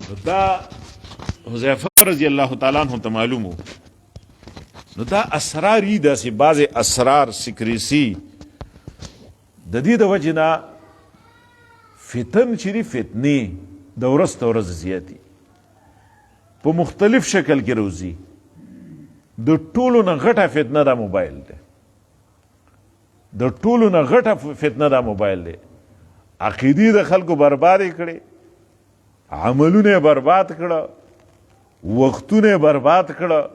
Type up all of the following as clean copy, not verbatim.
دا حذیفه رضی الله تعالی عنہ ته معلومو نو دا اسرار یې داسې بعضې اسرار سکریسي د دې د وجې نه فتن چې دي فتنې د ورځ ته ورځ زیاتي په مختلف شکل کې روزي د ټولو نه غټه فتنه دا موبایل دی د ټولو نه غټه فتنه دا موبایل دی عقیدې د خلکو بربادې کړې عملونه برباد کړه وختونه برباد کړه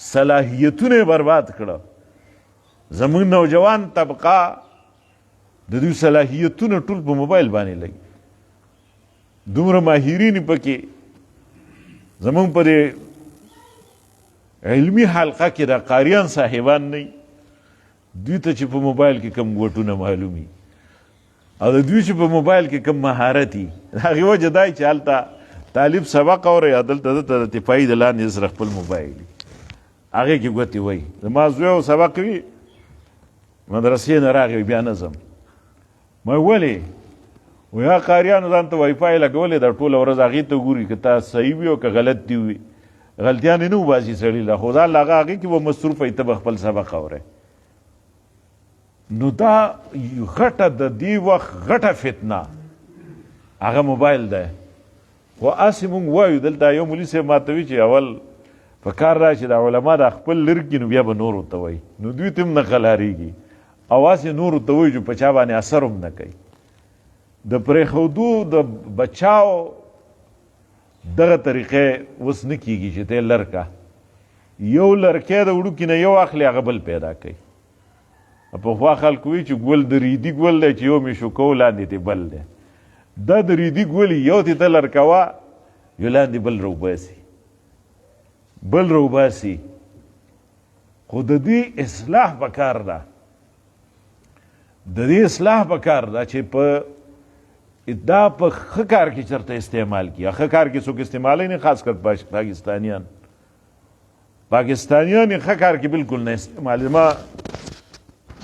صلاحیتونه برباد کړه زموږ نوجوان طبقه د دوی صلاحیتونه ټول په موبایل باندې لګي دومره ماهرین پکې زموږ په علمي حلقه کې د قاریان صاحبان نه دوی ته چې په موبایل کې کم ګوټونه معلومي او د دوی چې په موبایل کې کم مهارت وي د هغې وجه دا چې هلته طالب سبق اوري او دلته د ارتفاعي د لاندې سره خپل موبایل هغې کې ګوتې وایي زما زوی سبق وي مدرسې نه راغی بیا نه ځم ما ولې ویا قاریانو ځان ته وایفای لګولې دا ټوله ورځ هغې ته ګوري که تا صحیح وي او که غلط دي وي غلطیان یې نه وباسي سړي له خو دا هغه هغې کې به مصروف وي ته به خپل سبق اورئ نو دا غټه د دې وخت غټه فتنه هغه موبایل دی خو هسې مونږ وایو دلته یو مولي صاحب ماته وي چې اول په کار را چې دا علما دا خپل لرې کړي نو بیا به نورو ته وایي نو دوی ته هم نه خلاریږي او هسې نورو ته وایي چې په چا باندې اثر هم نه کوي د پرېښودو د بچاو دغه طریقې اوس نه کېږي چې ته لر کا یو لرکی د وړوکي نه یو اخلي هغه بل پیدا کوي پخوا خلکو وي چې ګل د ریدي ګل دی چې یو میشو کو لاندې تی بل دی دا د ریدي ګل یو تی ته لرکوه یو لاندې بل روباسي خو د دې اصلاح پکار ده چې په دا په ښه کار کې چېرته استعمال کړي ښه کار کې څوک استعمالوي نه خاص کر پاکستانیان یې ښه کار کې بالکل نه استعمالوي ما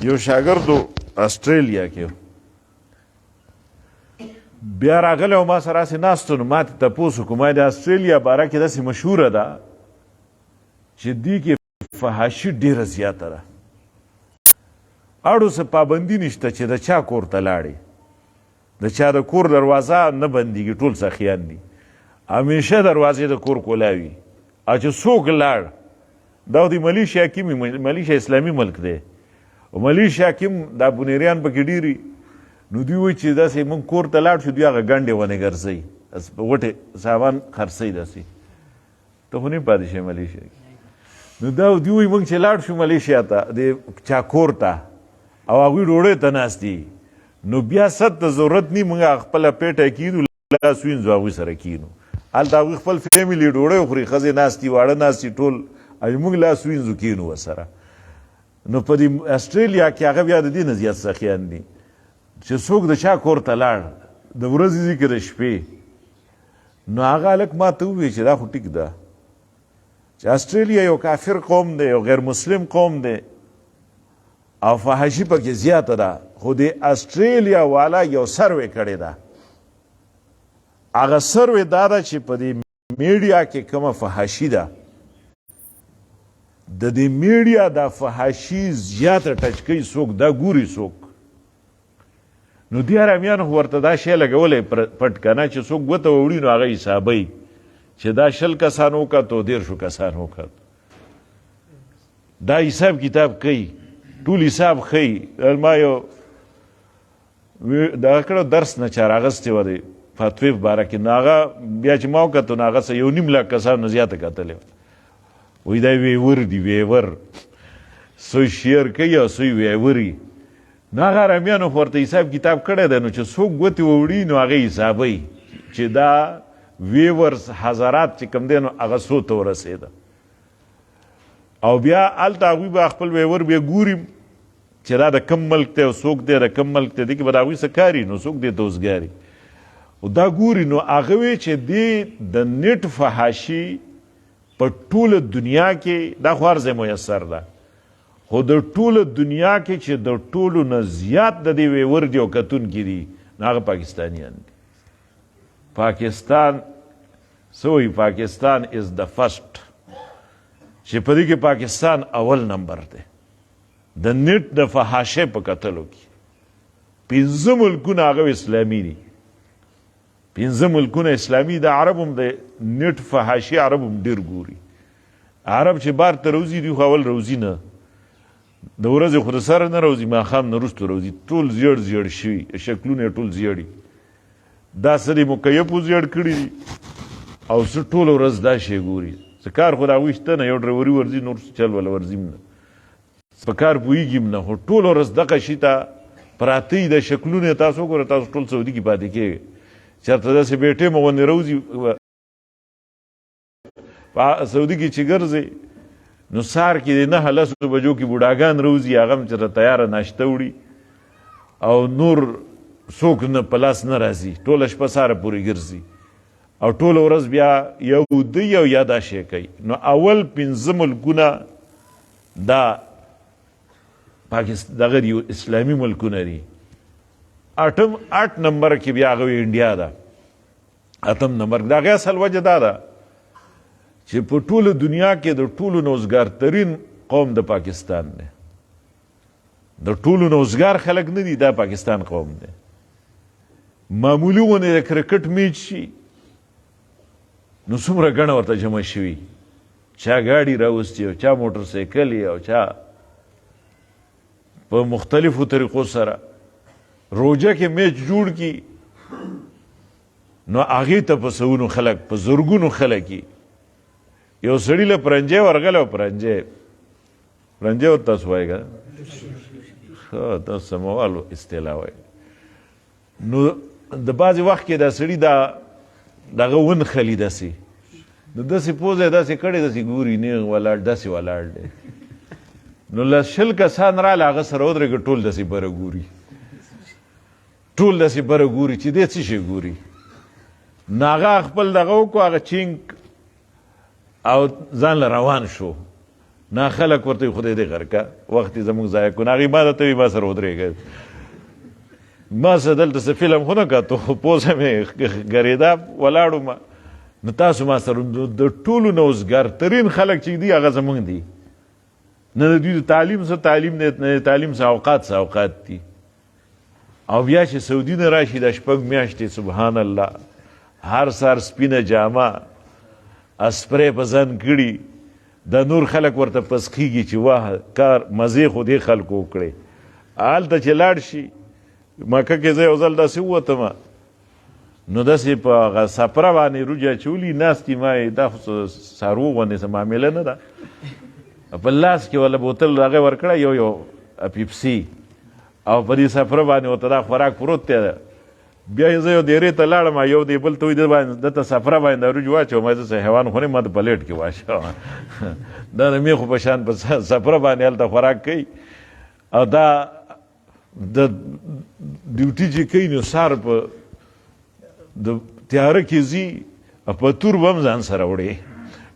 یو شاګردو آسټرالیا کې بیا راغلی او ما سره هسې ناست نو ما ته تپوس وکړو ما د آسټرالیا باره کې داسې مشهوره ده چې دې کې فحاشي ډېره زیاته ده اړو څه پابندي نشته چې د چا کور ته لاړې د چا د کور دروازه نه بندېږي ټول سخیان دي همیشه دروازې د کور کولاوي او چې څوک لاړ دا د ملیشیا کې ملیشیا اسلامي ملک دی او ملیشیا کې دا بونیریان پکې ډېري نو دوی وایي چې داسې موږ کور ته لاړ شو دوی هغه ګنډې ونې ګرځوي وټې سامان خرڅوي داسې ته خو نه پاتې شئ ملیشیا کې نو دا دوی وایي موږ چې لاړ شو ملیشیا ته د چا کور ته او هغوی ډوډۍ ته ناست دي نو بیا ست ته ضرورت نه موږ خپله پیټه کینو لاس وینځو هغوی سره کینو هلته هغوی خپل فیملي ډوډۍ خوري ښځې ناستي واړه ناستي ټول او موږ لاس وینځو کینو ورسره نو په دې آسټرالیا کې هغه بیا د دې نه زیات سخیان دي چې څوک د چا کور ته لاړ د ورځې ځي که د شپې نو هغه هلک ما ته ووایي چې دا خو ټیک ده چې آسټرالیا یو کافر قوم دی یو غیر مسلم قوم دی او فحاشي پکې زیاته ده خو د آسټرالیا والا یو سروې کړې ده هغه سروې دا ده چې په دې میډیا کې کومه فحاشي ده د دې میډیا دا فحاشي زیاته ټچ کوي څوک دا ګوري څوک نو دې حرامیانو خو ورته دا شی لګولی پټ کنه چې څوک ګوته ووړي نو هغه حسابوي چې دا 100 کسان وکړه تو 150 کسان وکړه دا حساب کتاب کوي ټول حساب ښیي ما یو دغه کړه درس نه چا راغستې وه د فتوې په باره کې نو هغه بیا چې ما وکتو نو هغه 1.5 لک کسانو نه زیاته کتلې وه وی دا ویور دی ویور سوی شیر کوي او سوی ویوري نو هغه حرامیانو خو ورته حساب کتاب کړی دی نو چې څوک ګوتې ووړي نو هغه حسابوي چې دا ویورز حضرات چې کوم دی نو هغه څو ته ورسېده او بیا هلته هغوی به خپل ویور بیا ګوري چې دا د کم ملک دی او څوک دی د کم ملک دی دې کې به د هغوی څه کاري نو څوک دی ته اوسګاري او دا ګوري نو هغه وی چې دې د نیټ فحاشي په ټوله دنیا کې دا خو هر ځای میسر ده خو د ټوله دنیا کې چې د ټولو نه زیات د دې ویور دي او کتونکي دي نو هغه پاکستانیان دي پاکستان سوی پاکستان از د فرست چې په دې کې پاکستان اول نمبر دی د نیټ د فحاشۍ په کتلو کې. 5 ملکونه هغه اسلامي دي، 5 ملکونه اسلامي. د عرب هم د نیټ فحاشي عرب هم ډېر ګوري. عرب چې بار ته روزي دي خو اول روزي نه، د ورځې خو د سره نه روزي، ماښام نه وروسته روزي. ټول زیړ زیړ شوي، شکلونه یې ټول زیړي. دا څه دي مکیفو زیړ کړي دي او څه ټوله ورځ دا شی ګوري. څه کار خو د هغوی شته نه، یو ډریوري ورځي، نور چل ولا ورځي نه، په کار پوهېږي نه، خو ټوله ورځ دغه شي ته پراته یي. د شکلونه تاسو وګوره، تاسو ټول سعودي کې پاتې کېږئ، چېرته داسې بې ټیمه غوندې روزي په سعودي کې چې ګرځئ نو سهار کې د 9-10 بجو کې بوډاګان روزي، هغه هم چېرته تیاره ناشته وړي او نور څوک نه په لاس نه راځي، ټوله شپه سهاره پورې ګرځي او ټوله ورځ بیا یو دی او یا دا شی کوي. نو اول 5 ملکونه دا دغه دي اسلامي ملکونه دي. 8 نمبر کې بیا هغه انډیا ده، 8 نمبر. د هغې اصل وجه دا ده چې په ټوله دنیا کې د ټولو نوزګارترین قوم د پاکستان دی. د ټولو نوزګار خلک نه دي، دا پاکستان قوم دی. معمولي غونې د کرکټ میچ شي نو څومره ګڼه ورته جمع شوي، چا ګاډي راوستي او چا موټر سایکل او چا په مختلفو طریقو سره. روجه کې میچ جوړ کی نو هغې ته په سوونو خلک، په زرګونو خلک یي. یو سړي له پرنجی ورغلی او پرنجی ورته تاسو وایي که ښه تاسو سموالو اصطلاح وایي. نو د بعضې وخت کې دا سړي دغه ونښلي داسې، نو داسې پوزه یې داسې کړې، داسې ګوري نیغ ولاړ، داسې ولاړ دی. نو له 20 کسان راله هغه سره ودرېږه، ټول داسې بره ګوري، ټول داسې بره ګوري چې دی څه شی ګوري. نو هغه خپل دغه وکړو، هغه چینک او ځان له روان شو. نه خلک ورته خدای دې غر که وخت یې زموږ ضایع کړو. هغې ما درته وي ما سره ودرېږه، ما سره دلته څه فلم خو نه کتو، پوزه مې ګرېده ولاړو. نو تاسو ما سره د ټولو نوزګارترین خلک چې دي هغه زموږ دي. نه د دوی د تعلیم څه تعلیم دی، نه د تعلیم څه اوقات دي. او بیا چې سعودي نه راشي دا 6 میاشتې سبحان الله هر سهار سپینه جامه اسپری په ځان کړي، دا نور خلک ورته پسخېږي چې واه کار مزې خو دې خلکو وکړې. هلته چې لاړ شي مکه کې زه یو ځل داسې ووتم نو داسې په هغه سپره باندې روجه اچولي ناستې، ما یې دا خو څاروو غوندې څه معامله نه ده، په لاس کې ولا بوتل هغې ورکړی یو پیپسي او په دې سفره باندې ورته دا خوراک پروت دی. بیا زه یو دیرې ته لاړم، یو دی بل ته وایي دته سفره باندې دا روج واچوم، زه څه حیوان خو نه ما د پلیټ کې واچوم. دا د میخو په شان په سفره باندې هلته خوراک کوي. او دا د ډیوټي چې کوي نو سهار په د تیاره کې ځي، په تور به هم ځان سره وړې،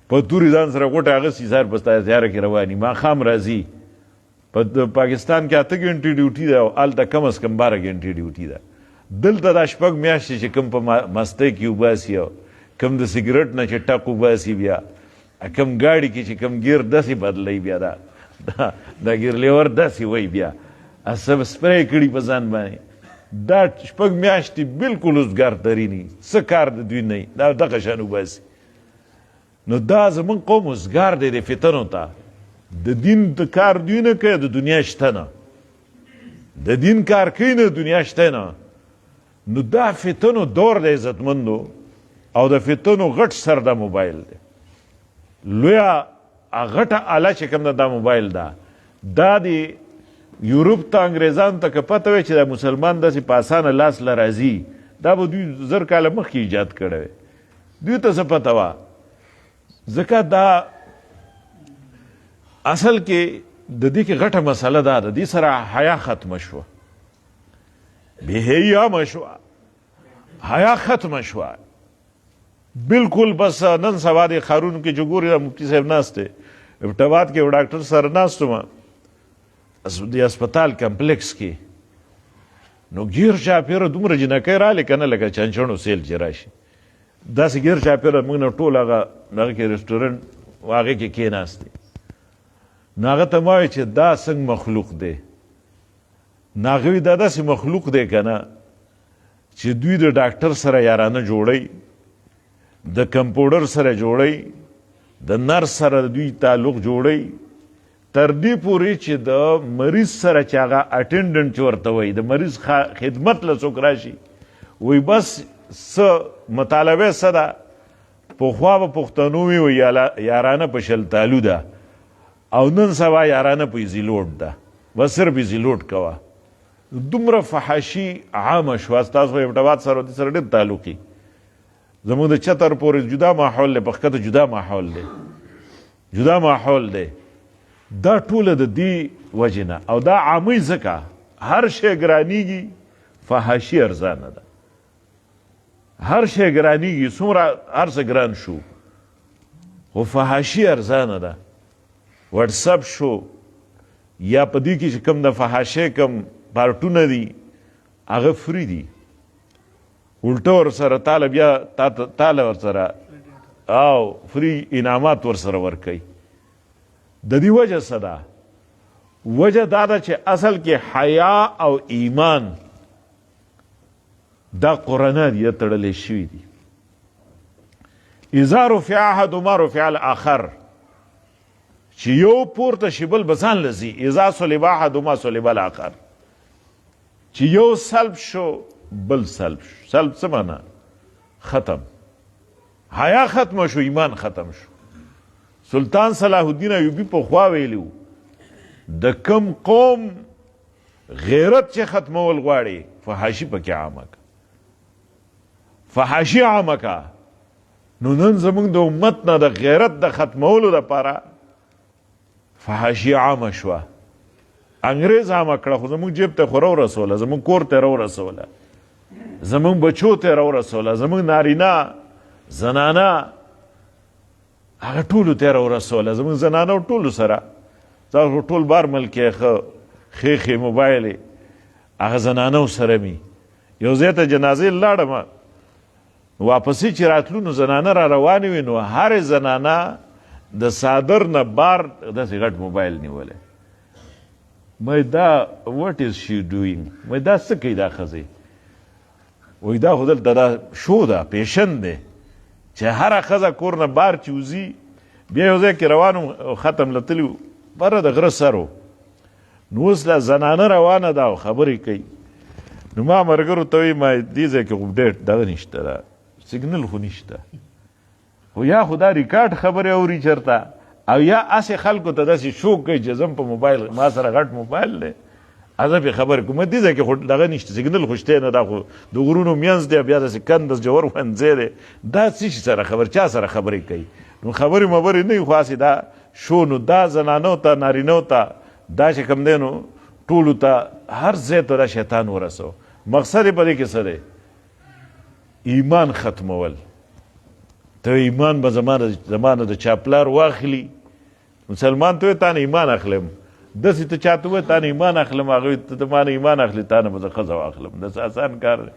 په تور یې ځان سره غوټه اغوستي، سهار په تیاره کې رواني، ماښام راځي. په پاکستان کې 8 ګنټې ډیوټي ده او هلته کم از کم 12 ګنټې ډیوټي ده. دلته دا 6 میاشتې چې کوم په مستۍ کې وباسي او کوم د سګرټ نه چې ټک وباسي، بیا کوم ګاډي کې چې کوم ګیر داسې بدلوي، بیا دا ګیر لیور داسې وایي، بیا اسب سپری کړي په ځان باندې. دا 6 میاشتې بلکل وزګارتریني، څه کار د دوی نه وي، دا دغه شان وباسي. نو دا زموږ قوم وزګار دی د فتنو ته. د دین د کار دوی نه کوي، د دنیا شته نه. د دین کار کوي نه، دنیا شته نه. نو دا فتنو دور د عزتمندو او د فتنو غټ سر دا موبایل دی. لویه غټه آله چې کوم ده دا موبایل ده. دا د یورپ ته انګریزانو ته که پته وی چې دا مسلمان داسې په اسانه لاس له راځي، دا به دوی 1000 کاله مخکې ایجاد کړی وی. دوی ته څه پته وه، ځکه دا اصل کې د دې کې غټه مسله دا ده، دې سره حیا ختمه شوه، بېحیا شوه، حیا ختمه شوه بالکل. بس نن سبا د ښارونو کې چې ګورې مفتي صاحب ناست دی، ابټاباد کې یو ډاکټر سره ناست وم د هسپتال کمپلیکس کې، نو ګیر چاپېره دومره جنکۍ راغلې که نه لکه چنچڼو سیل چې راشي. داسې ګیر چاپېره موږ نه ټول هغه کې رسټورنټ هغې کې کېناستې نو هغه ته ما وایي چې دا څنګه مخلوق دی نو هغه وایي دا داسې مخلوق دی که نه چې دوی د ډاکټر سره یارانه جوړوي د کمپاوډر سره جوړوي د نرس سره دوی تعلق جوړوي تر دې پورې چې د مریض سره چې هغه اټینډنټ چې ورته وایي د مریض خدمت له څوک راشي وایي بس څه مطالبه څه ده پخوا به پښتنو وي یارانه په شلتالو ده او نن سبا یارانه په ایزیلوټ ده بس صرف ایزیلوټ کوه دومره فحاشي عامه شوه ستاسو په ابټواد سره دې سره ډېر تعلقي زموږ د چتر پورې جدا ماحول دی په ښکته جدا ماحول دی جدا ماحول دی دا ټوله د دې وجې نه او دا عاموي ځکه هر شی ګرانیږي فحاشي ارزانه ده هر شی ګرانیږي څومره هر څه ګران شو خو فحاشي ارزانه ده وټساپ شو یا په دې کې چې کوم د فحاشۍ کوم پارټونه دي هغه فری دي الټه ورسره تاله بیا تاله ورسره او فری انعامات ورسره ورکوي د دې وجه څه ده وجه دا ده چې اصل کې حیا او ایمان دا قرآنه دي تړلی شوي دي اذا رفع احدهما رفع الاخر چې یو پورته شي بل به ځان لځي اذا صلب احدهما صلب الاخر چې یو سلب شو بل سلب شو سلب څه معنا ختم حیا ختم شو ایمان ختم شو سلطان صلاح الدین ایوبی پخوا ویلو د کم قوم غیرت چې ختمول غواړي فحاشي پکې عامه که فحاشي عامه که نو نن زموږ د امت نه د غیرت د ختمولو دپاره فحاشي عامه شوه انګریز عامه کړه خو زموږ جیب ته خو راورسوله زموږ کور ته راورسوله زموږ بچو ته راورسوله زموږ نارینه زنانه هغه ټولو ته راورسوله زموږ زنانه ټولو سره تاسو ټول بار ملکې ښې موبایل هغه زنانو سره مې یو ځای ته جنازې لاړم واپسې چې راتلو نو زنانه را روانې وې نو هرې زنانه د صادر نه بار داسې غټ موبایل نیولی مې دا what is she doing مې دا څه کوي دا ښځې وایي دا خو دلته دا شو ده پیشن دی چې هره ښځه کور نه بار چې وځي بیا یو ځای کې روان ختم لتلي بره د غره سر و نو اوس لا زنانه روانه ده او خبرې کوي نو ما ملګرو ته وایي ما دې ځای کې خو ډېر دغه نشته ده سیګنل خو نشته خو یا خو دا ریکارډ خبرې اوري چېرته او یا هسې خلکو ته داسې شوق کوي چې زم په موبایل ما سره غټ موبایل دی زه پرې خبرې کوم دې ځای کې خو دغه نشته سیګنل خو شتی نه دا خو د غرونو منځ دی بیا داسې کندس جوور ښوونځی دی دا څه شي سره خبر چا سره خبرې کوي نو خبرې مبرې نه وي خو هسې دا شو نو دا زنانو ته نارینو ته دا چې کوم دی نو ټولو ته هر ځای ته دا شیطان ورسو مقصد یې په دې کې څه دی ایمان ختمول ته ایمان به زما نه د چا پلار واخلي مسلمان ته وایي تا نه ایمان اخلم داسې ته چاته وایي تا نه ایمان اخلم هغه وایي ته ما نه ایمان اخلي تا نه به زه ښځه واخلم داسې آسان کار دی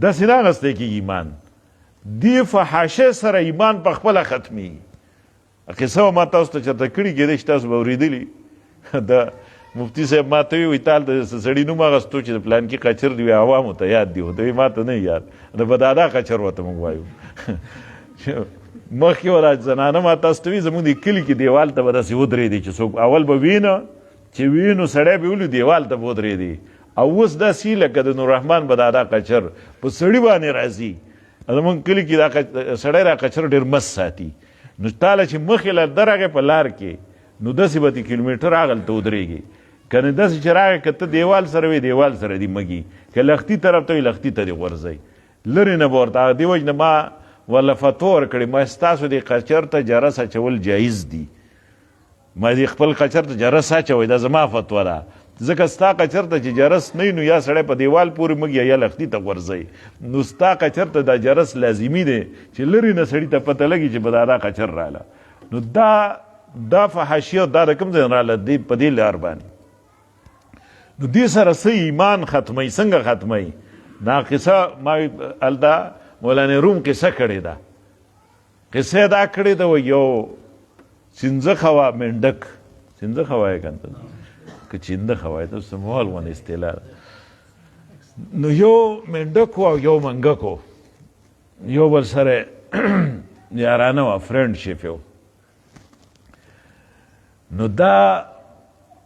داسې نه اخیستی کېږي ایمان دې فحاشۍ سره ایمان په خپله ختمېږي قصه به ما تاسو ته چېرته کړي کېدای شي تاسو به اورېدلي د مفتي صاحب ما ته وایي تا د سړي نوم اخیستو چې د پلانکي قچر دی وایي عوامو ته یاد دی ورته وایي ما ته نه یاد د بدادا قچر ورته موږ وایو مخکې ولا زنانه ما تاسو ته وایي زموږ د کلي کې دیوال ته به داسې ودرېدي چې څوک اول به وینه چې وینو سړی به ولي دیوال ته به ودرېدي او اوس داسې لکه د نوررحمان بدادا قچر په سړي باندې راځي زموږ کلي کې دا سړی را قچر ډېر مست ساتي نو تاله چې مخې له درغې په لار کې نو داسې به کیلومیټر هغلته ودرېږي که نه داسې چې راغی که ته دیوال سره وي دیوال سره دي مږي که لختي طرف ته وي لختي ته دې غورځئ لرې نه به ورته دې وجې نه ما ورله فتوا ورکړې ما ستاسو دې قچر ته جرس اچول جایز دي ما دې خپل قچر ته جرس اچوئ دا زما فتوا ده ځکه ستا قچر ته چې جرس نه نو یا سړی په دیوال پورې مږي یا لختي ته غورځئ نو ستا قچر ته دا جرس لازمي دی چې لرې نه سړي ته پته لګي چې به دا قچر راله نو دا فحاشي او دا د کوم ځای راله په دې لار باندې نو دې سره څه ایمان ختموي څنګه ختموي دا قصه ما هلته مولانا روم قصه کړې ده قصه دا کړې ده یو چنځخه وه منډک چنځخه وایه که که چندخه وایه ته سموال ونه اصطلاح نو یو منډک و او یو منګک و یو بل سره یارانه وه فرینډشپ یو نو دا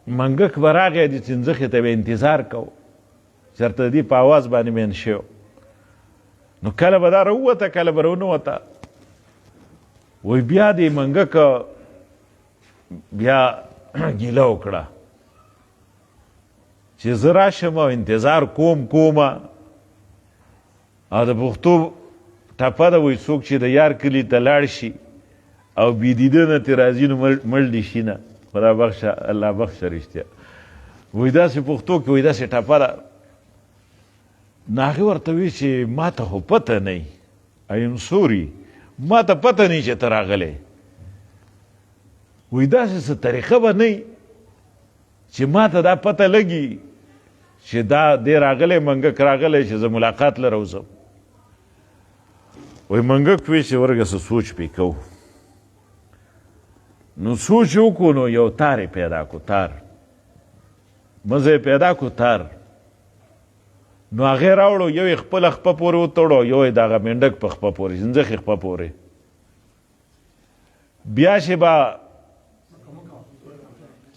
منګک به راغی د چنځخې ته به انتظار کو چېرته د دې په اواز باندې مین شوی نو کله به دا راووته کله به راونوته وی بیا د منګک بیا ګیله وکړه چې زه راشم او انتظار کومه او د پښتو ټپه ده وایي څوک چې د یار کلي ته لاړ شي او بې دیده نه ترې راځي نو مړ دې شي نه خدا بخشه الله بخشه رښتیا وایي داسې پښتو کې وایي داسې ټپه ده نو هغې ورته وایي چې ما ته خو پته نه ایم سوري ما ته پته نه چې ته راغلی وایي داسې څه طریقه به نه چې ما ته دا پته لګي چې دا دی راغلی منګک راغلی چې زه ملاقات له راوځم وایي منګک وایي چې ورګه څه سوچ پې کوو نو سوچ یې وکړو نو یو تار یې پیدا کړو تار مزه یې پیدا کړو تار نو هغې راوړو یو یې خپله خپه پورې وتړو یو یې د هغه منډک په خپه پورې چنځخې خپه پورې بیا چې به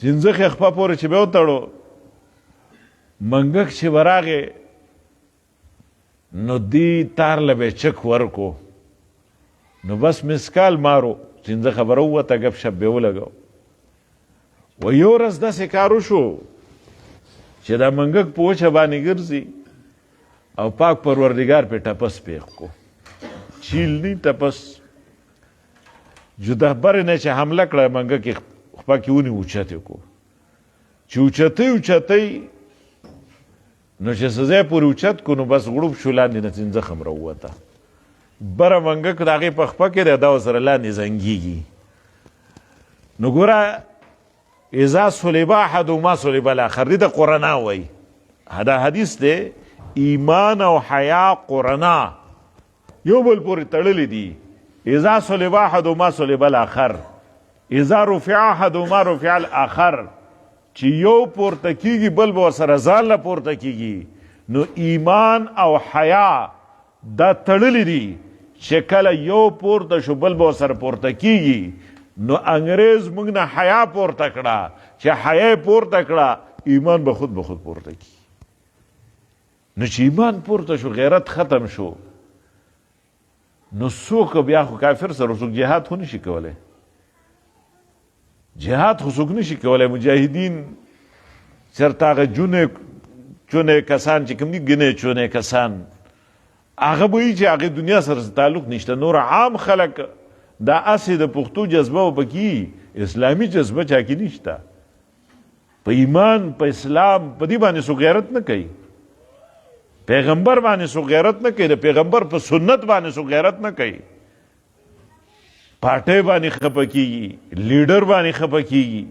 چنځخې خپه پورې چې به وتړو منګک چې به راغې نو دی تار له به چک ورکو نو بس مسکال مارو چنځخه به راووته ګپ شپ به ولګو و یو ورځ داسې کار وشو چې دا منګک په وچه باندې ګرځي او پاک پروردګار پې ټپس پیښ کو چیل نی ټپس جدا برې نه چې حمله کړه منګک یې خپه کې ونې اوچتې کو چې اوچتۍ نو چې څه ځای پورې اوچت کو نو بس غړوب شو لاندې نه چنځخه هم راووته بره منګک د هغې په خپه کې دی دا ورسره لاندې زنګېږي نو ګوره اذا صلب احدهما صلب الاخر دې د قرنا وایي دا حدیث دی ایمان او حیا قرنا یو بل پورې تړلی دي اذا صلب احدهما صلب الاخر اذا رفع احدهما رفع الاخر چې یو پورته کیږي بل به ورسره ځان له پورته کیږي نو ایمان او حیا دا تړلی دي چې کله یو پورته شو بل به ورسره پورته کیږي نو انګریز موږ نه حیا پورته کړه چې حیا پورته کړه ایمان به خود پورته کی نو چې ایمان پورته شو غیرت ختم شو نو څوک بیا خو کافر سره څوک جهاد خو نشي کولی جهاد خو څوک نشي کولی مجاهدین چېرته هغه چونې کسان چې کوم دي ګنې چونې کسان هغه به وي چې هغې دنیا سره تعلق نشته نور عام خلک دا اسې د پښتو جذبه و پکې اسلامي جذبه چا کې نشته په ایمان په اسلام په دې باندې څوک غیرت نه کوي پیغمبر باندې څوک غیرت نه کوي د پیغمبر په سنت باندې څوک غیرت نه کوي پارټۍ باندې خفه کېږي لیډر باندې خفه کېږي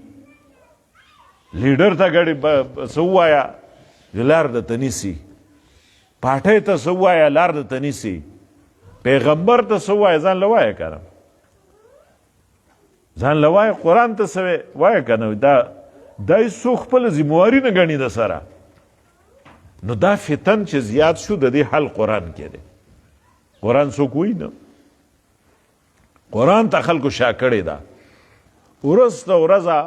لیډر ته ګړې څه ووایه لار درته نیسي پارټۍ ته څه ووایه لار درته نیسي پیغمبر ته څه ووایه ځان له وایه که نه ځان له وایه قرآن ته څه وایه که نه دا یې څوک خپله ذمواري نه ګڼي د سره نو دا فتن چې زیات شو د دې حل قرآن کې دی قرآن څوک وایي نه قرآن ته خلکو شا کړې ده وروسته ورځه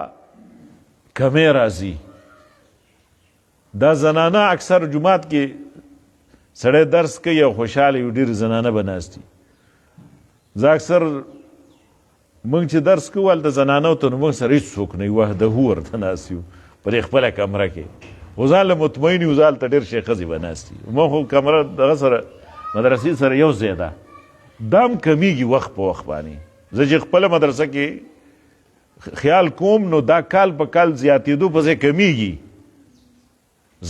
کمې راځي دا زنانه اکثر جماعت کې سړی درس کوي او خوشحاله یو ډېر زنانه به ناست دي زه اکثر موږ چې درس کوو هلته زنانو ته نو موږ سره هېڅ څوک نه وي وحده ورته ناست یو په دې خپله کمره کې خو ځان له مطمئن یو زه هلته ډېر شی ښځې به ناست دي ما خو کمره دغه سره مدرسې سره یو ځای ده دا هم کمیږي وخت په وخت باندې زه چې خپله مدرسه کې خیال کوم نو دا کال په کال زیاتېدو په ځای کمیږي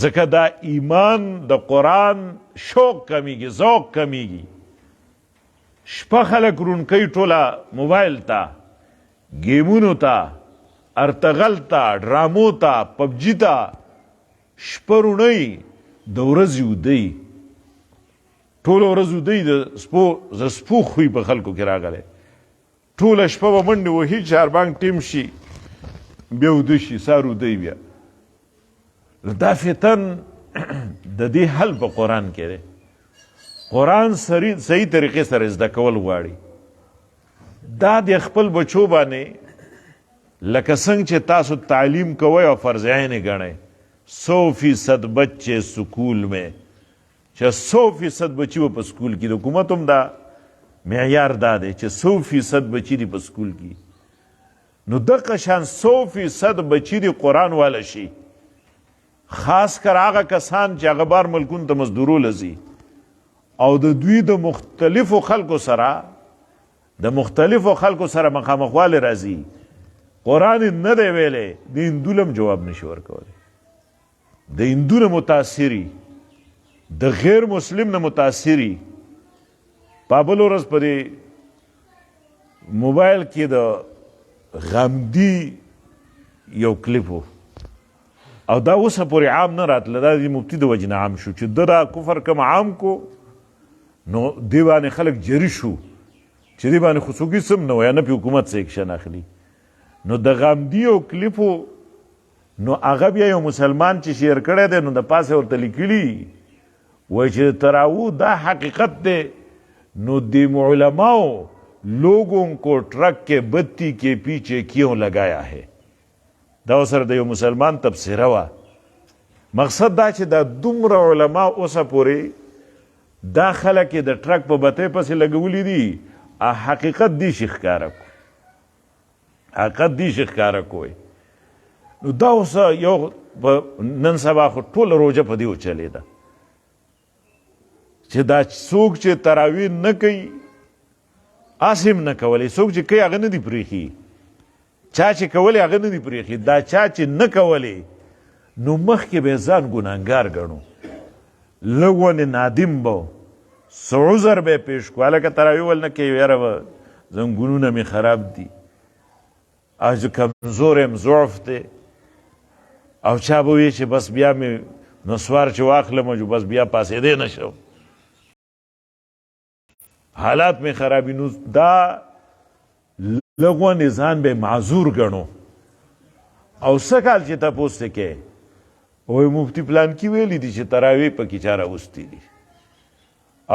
ځکه دا ایمان د قرآن شوق کمیږي ذوق کمیږي شپه خلک رونکوي ټوله موبایل ته ګیمونو ته ارتغل ته ډرامو ته پبجي ته شپه رونی د ورځې ودی ټوله ورځ ودی د سپو خوی په خلکو کې راغلی ټوله شپه به منډې وهي چاربانک ټیم شي بیا وده شي سار ودی بیا دا فتن د دې حل په قرآن کې دی قرآن صحیح طریقې سره زده کول غواړي دا د خپل بچو باندې لکه څنګه چې تاسو تعلیم کوئ او فرض عین ګڼئ 100% بچے سکول میں چې 100% بچی و په سکول کې د حکومت هم دا معیار دا دی چې 100% بچی دی په سکول کې نو دغه شان 100% بچی دی قرآن والا شي خاص کر هغه کسان چې هغه بار ملکونو ته مزدورو لځي او د دوی د مختلفو خلکو سره مخامخوالی راځي قرآن نه دی ویلی د هندو لم جواب نشي ورکولی د هندو نه متاثري د غیر مسلم نه متاثري په بل ورځ په دې موبایل کې د غامدي یو کلیپ و او دا اوسه پورې عام نه راتله دا د مفتي د وجې نه عام شو چې ده دا کفر کم عام کو نو دې باندې خلک جری شو چې دې باندې خو څوک سم نه وایي نه پې حکومت څه اکشن اخلي نو د غامدي یو کلیپو نو هغه بیا یو مسلمان چې شیر کړی دی نو د پاسه ورته لیکلي وایي چې تراو دا حقیقت دی نو د علماؤ لوگوں کو ٹرک کے بتی کے پیچھے کیوں لگایا ہے دا سره د یو مسلمان تبصره وه مقصد دا چې دا دومره علما اوسه پورې دا خلک یې د ټرک په بتۍ پسې لګولي دي حقیقت دی شي ښکاره کوی نو دا اوسه یو نن سبا خو ټوله روژه په دې وچلېده چې دا څوک چې تراویح نه کوي هسې هم نه کولی څوک چې کوي هغه نه دي پرېښي چا چې کولی هغه نه دي پرېښي دا چا چې نه کولی نو مخکې به یې ځان ګناهګار ګڼو لږ ونې نادم به څه عذر به یې پېښ کړو هلکه تراویح ول نه کوي یاره به زنګونونه مې خراب دي او زه کمزور یم ضعف دی او چا به وایي چې بس بیا مې نسوار چې واخلم جو بس بیا پاسېدی نه شم حالات مې خرابي نو دا لږ ونې ځان به معذور ګڼو او څه کال چې تپوس ته کوې وایي مفتي پلان کې ویلي دي چې تراویح پکې چا راوستي دي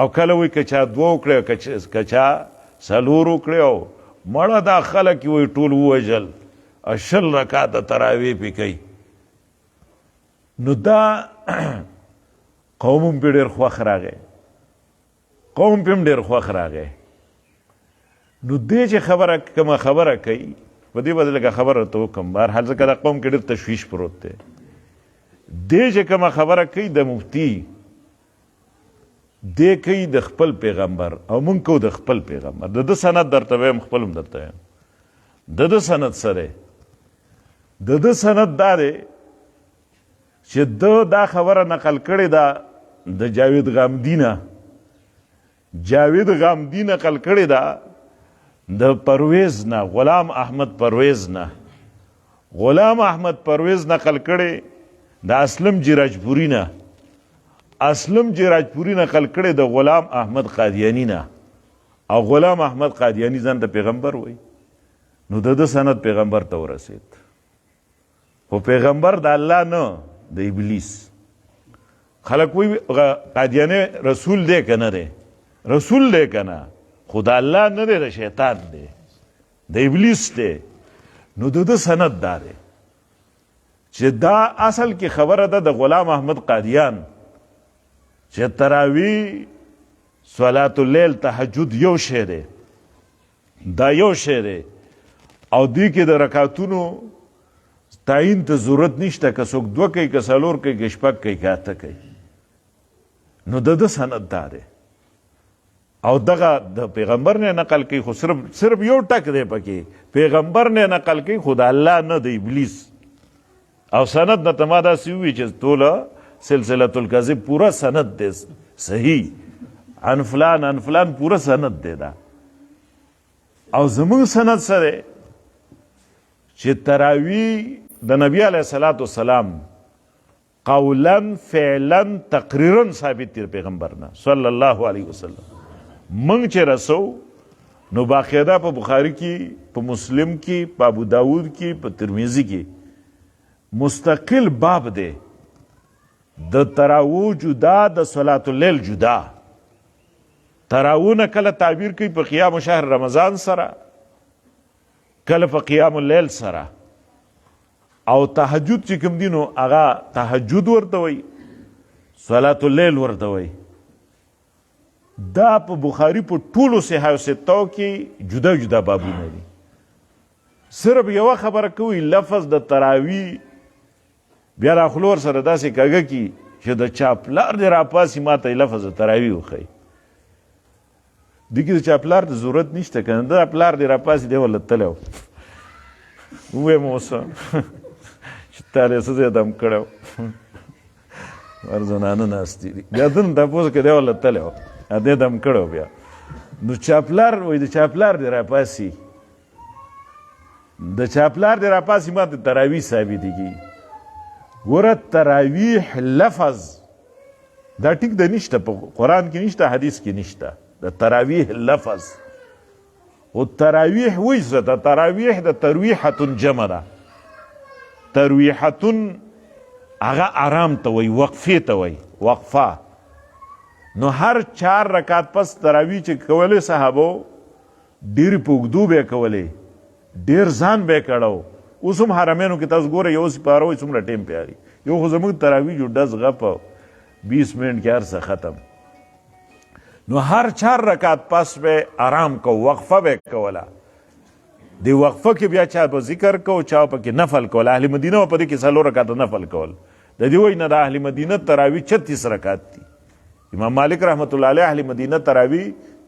او کله وایي که چا دوه وکړې که چا څلور وکړې او مړه دا خلک وایي ټول ووژل 20 رکعته تراویح پې کوي نو دا قوم هم پې ډېر خوښ راغی قوم پې هم ډېر خوښ راغی نو دې چې کومه خبره کوي په دې به لږه خبره ته وکړم بهرحال ځکه دا قوم کې ډېر تشویش پروت دی دې چې کومه خبره کوي د مفتي دې کوي د خپل پیغمبر او موږ کوو د خپل پیغمبر د ده سند درته وایم خپل هم درته وایم د ده سند څه دی د ده سند دا دی چې ده دا خبره نقل کړې ده د جاوید غامدي نه جاوید غامدي نقل کړې ده د پرویز نه غلام احمد پرویز نه غلام احمد پرویز نقل کړی د اسلم جراجپوری نه اسلم جراجپوری نقل کړی د غلام احمد قادیانی نه او غلام احمد قادیانی ځان د پیغمبر وای نو د سند پیغمبر ته ورسید خو پیغمبر د الله نه د ابلیس خلک وای قادیانی رسول دی که نه دی رسول دی که نه خدا الله نه دی د شیطان دی د ابلیس دی نو د سند دا دی چې دا اصل کې خبره ده د غلام احمد قادیان چې تراویح صلات اللیل تهجد یو شی دی دا یو شی دی او دې کې د رکعتونو تعین ته ضرورت نشته که څوک 2 کوي که 4 کوي که 6 کوي که 8 کوي نو د سند دا دی او دغه د پیغمبر نه نقل کوي خو صرف یو ټک دی پکې پیغمبر نه نقل کوي خو د الله نه د ابلیس او سند نه ته ما داسې ووایي چې ټوله سلسلة الکذب پورا سند دی صحیح عن فلان پورا سند دی دا او زموږ سند څه دی چې تراویح د نبی علیه الصلاة والسلام قولا فعلا تقریرا ثابت دی پیغمبر نه صلی الله علیه وسلم. منگ چې رسو نو باقاعده په بخاری کې، په مسلم کې، په ابو داود کې، په ترمذی کې مستقل باب دی د تراوو جدا، د صلاة اللیل جدا. تراوو نه کله تعبیر کوي په قیام شهر رمضان سره، کله په قیام اللیل سره، او تهجد چې کوم دی نو هغه تهجد ورته وایي، صلاة اللیل ورته وایي. دا په بخاری په ټولو صحاح ستو کې جدا جدا بابونه دي. صرف یوه خبره کوي، لفظ د تراوی بیا راخلو ور سره داسې کږه کی چې د چا پلار دې راپاسي ما ته لفظ د تراوی وښیي. دې کې د چا پلار د ضرورت نشته، که نه د پلار دې راپاسي دی ورله تلی و ووایم اوسه چې تا دې څه ځای دم کړی و هر زنانه ناستې دي، بیا ده نه تپوس که دی ورله تلی و دې دم کړی و. بیا نو چاپلار وایي د چاپلار دې راپاسي، د چاپلار دې راپاسي ما ته تراویح ثابتېږي. ګوره تراویح لفظ دا ټیک ده نشته، په قرآن کې نشته، حدیث کې نشته د تراویح لفظ. خو تراویح وایي څه ده؟ تراویح د ترویحتون جمع ده. ترویحتون هغه آرام ته وایي، وقفې ته وایي، وقفه. نو هر 4 رکعت پس تراویح چې کولې صحابو ډېرې په اوږدو به یې کولې، ډېر ځان به یې کړو. اوس هم حرمینو کې تاسو ګوره یو سپاره وایي څومره ټیم پیاري، یو خو زموږ تراویح جو ډز غپ 20 منټ کې هر څه ختم. نو هر 4 رکعت پس به آرام کو، وقفه به کوله. دی وقفه کې بیا چا به ذکر کو، چا پکې نفل کول. اهل مدینه په دې کې 4 رکعت نفل کول. د دې وایي نه د اهل مدینه تراویح 36 رکعت دي. امام مالک رحمت الله علیه اهل مدینه تراویح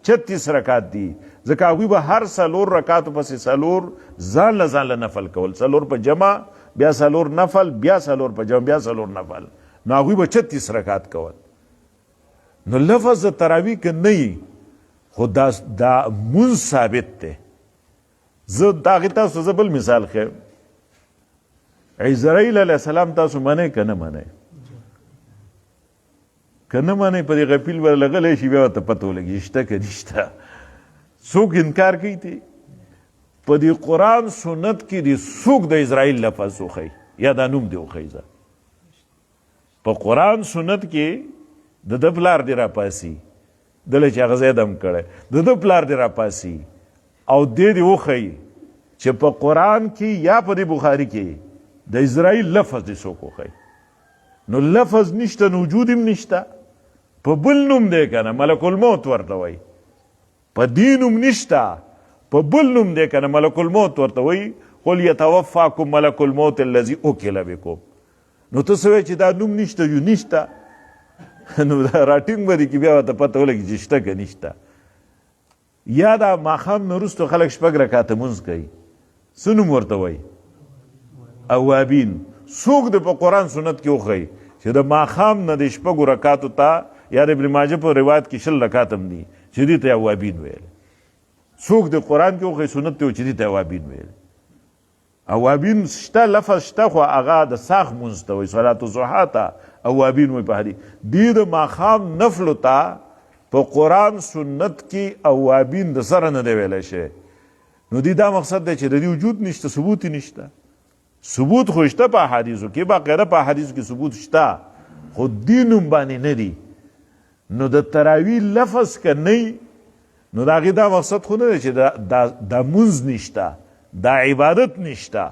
36 رکعت دي، ځکه هغوی به هر 4 رکعتو پسې 4 ځان له نفل کول، 4 په جمع، بیا 4 نفل، بیا 4 په جمع، بیا 4 نفل. نو هغوی به 36 رکعت کول. نو لفظ د تراویح که نه وي، خو دا مونځ ثابت دی. زه د هغې تاسو زه بل مثال ښیم. عزراییل علیه السلام تاسو منئ که نه منئ؟ که نه منئ په دې غفیل به لغلی شي، بیا ورته پته ولګي شته که نشته. څوک انکار کوي تی؟ په دې قرآن سنت کې دې څوک د اسرائیل لفظ وښیي یا دا نوم دې وښیي. په قرآن سنت کې د ده پلار دې راپاسي، دله چې هغه ځای دم کړی، د ده پلار دې راپاسي او دې وښیي چې په قرآن کې یا په دې بخاري کې د اسرائیل لفظ دې څوک وښیي. نو لفظ نشته، نو وجود هم نشته. په بل نوم دی که نه، ملک الموت ورته وایي. په دې نوم نشته، په بل نوم دی که نه، ملک الموت ورته وایي. قل یتوفاکم ملک الموت الذي وکل بکم. نو ته څه وایې چې دا نوم نشته یو نشته؟ نو دا راټینګ به دي کې بیا ورته پته ولګي چې شته که نشته. یا دا ماښام نه وروسته خلک 6 رکعته مونځ کوي، څه نوم ورته وایي؟ اوابین. څوک د په قرآن سنت کې وښیي چې د ماښام نه د 6 رکعاتو ته، یا د ابن ماجه په روایت کې 20 رکعات هم دي چې دې ته اوابین ویل. څوک د قرآن کې وښیي سنت ته چې دې ته اوابین ویل. اوابین شته، لفظ شته، خو هغه د ساخ مونځ ته وایي، صلات الضحی ته اوابین وایي په حدیث. دې د ماښام نفلو ته په قرآن سنت کې اوابین د سره نه دی ویلی شوی. نو دې دا مقصد دی چې د دې وجود نشته، ثبوت یې نشته. ثبوت خو شته په احادیثو کې، باقاعده په احادیثو کې ثبوت شته، خو دې نوم باندې نه دي. نو د تراویح لفظ که نه وي، نو د هغې دا مقصد خو نه دی چې دا مونځ نشته، دا عبادت نشته،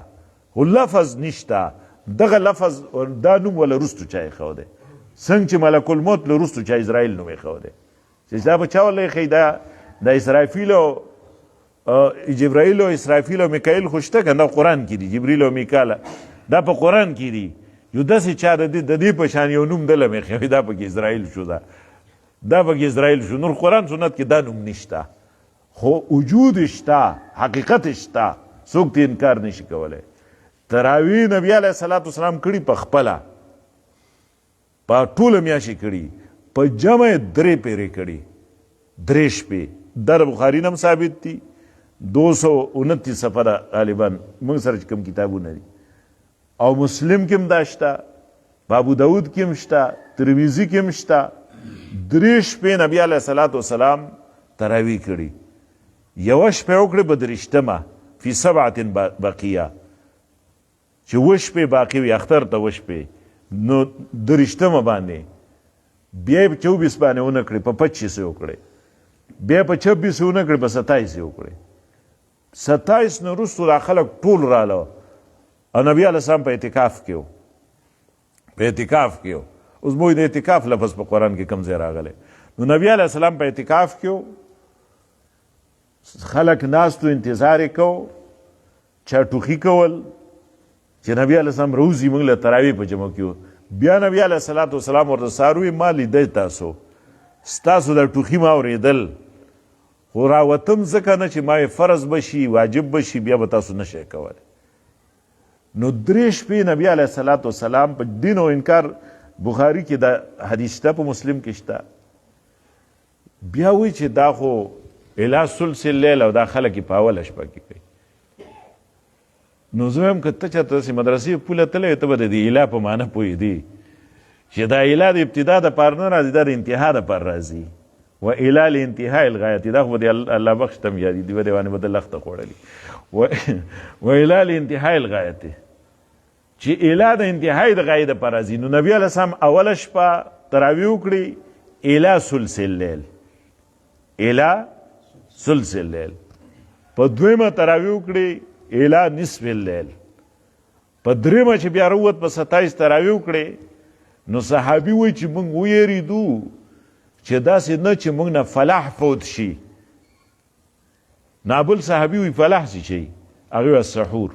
خو لفظ نشته. دغه لفظ دا نوم وله وروستو چا ایښودی، څنګه چې ملک الموت له وروستو چا اسرائیل نوم ایښودی. چې دا به چا وله ایښی؟ د اسرافیل او جبرائیل او اسرافیل او میکائیل خو شته که نه؟ قرآن کې دي جبریل او میکال، دا په قرآن کې دي. یو داسې چا د دې په شان یو نوم دله مې ایښی، دا پکې اسرائیل شو، دا پکې اسرائیل شو. نور قرآن سنت کې دا نوم نشته، خو وجود شته، حقیقت شته، څوک ته انکار نشي کولی. تراویح نبی علیه الصلاة والسلام کړي په خپله، په ټوله میاشتې کړي، په جمع 3 پیرې کړي، 3 شپې. دا د بخاري نه هم ثابت دي، 229 صفحه غالبا موږ سره چې کوم کتابونه دي، او مسلم کې هم دا شته په ابو داود کې هم شته، ترمذي کې هم شته. 3 شپې نبی علیه صلات وسلام تراویح کړي. یوه شپه وکړې په 3 فی 7 بقیه، چې 8 شپې باقي وي اختر ته 8 شپې، نو 3 باندې بیا یې په 24 باندې ونه کړې، په 25 یې وکړې، بیا په 26 یې ونه کړې، په 27 یې وکړې. 27 نه وروستو دا خلک ټول راله او نبي علیه السلام په اعتکاف کې و. په اعتکاف کې و. اوس موږ د اعتکاف لفظ په قرآن کې کوم ځای راغلی؟ نو نبي علیه السلام په اعتکاف کې و، خلک ناستو انتظار یې کو، چا ټوخي کول چې نبي علیه السلام روزي موږ له تراویح په جمع کې و. بیا نبي علیه صلات وسلام ورته سهار ووایي ما لیدی تاسو، ستاسو دا ټوخي ما اورېدل، خو راوتم ځکه نه چې ما فرض بشي واجب بشي بیا به تاسو نشئ کولی. نو 3 شپې نبی علیه صلات وسلام په دین او انکار، بخاري کې دا حدیث شته، په مسلم کې شته. بیا وایي چې دا خو الی ثلث اللیل او دا خلک یې په اوله شپه کې کوي. نو زه وایم که ته چېرته داسې مدرسې پوله تللی ته به د دې اله په معنی پوهېدې چې دا اله د ابتدا دپاره نه راځي، دا د انتها دپاره راځي. و اله لانتهای الغایتې، دا خو به د الله بخش ته م یادي دي، به دې باندې به د لخته خوړلي. و اله لانتهای الغایتې، چې اله د انتهای د غایې دپاره راځي. نو نبي علیه السلام اوله شپه تراویح وکړي اله ثلث اللیل، اله ثلث اللیل. په 2 تراویح وکړي اله نصف اللیل. په 3 چې بیا روت په 27 تراویح وکړي، نو صحابي وایي چې موږ ویرېدو چې داسې نه چې موږ نه فلاح فوت شي. نابل صحابي وایي فلاح څه شي؟ هغې وایي السحور،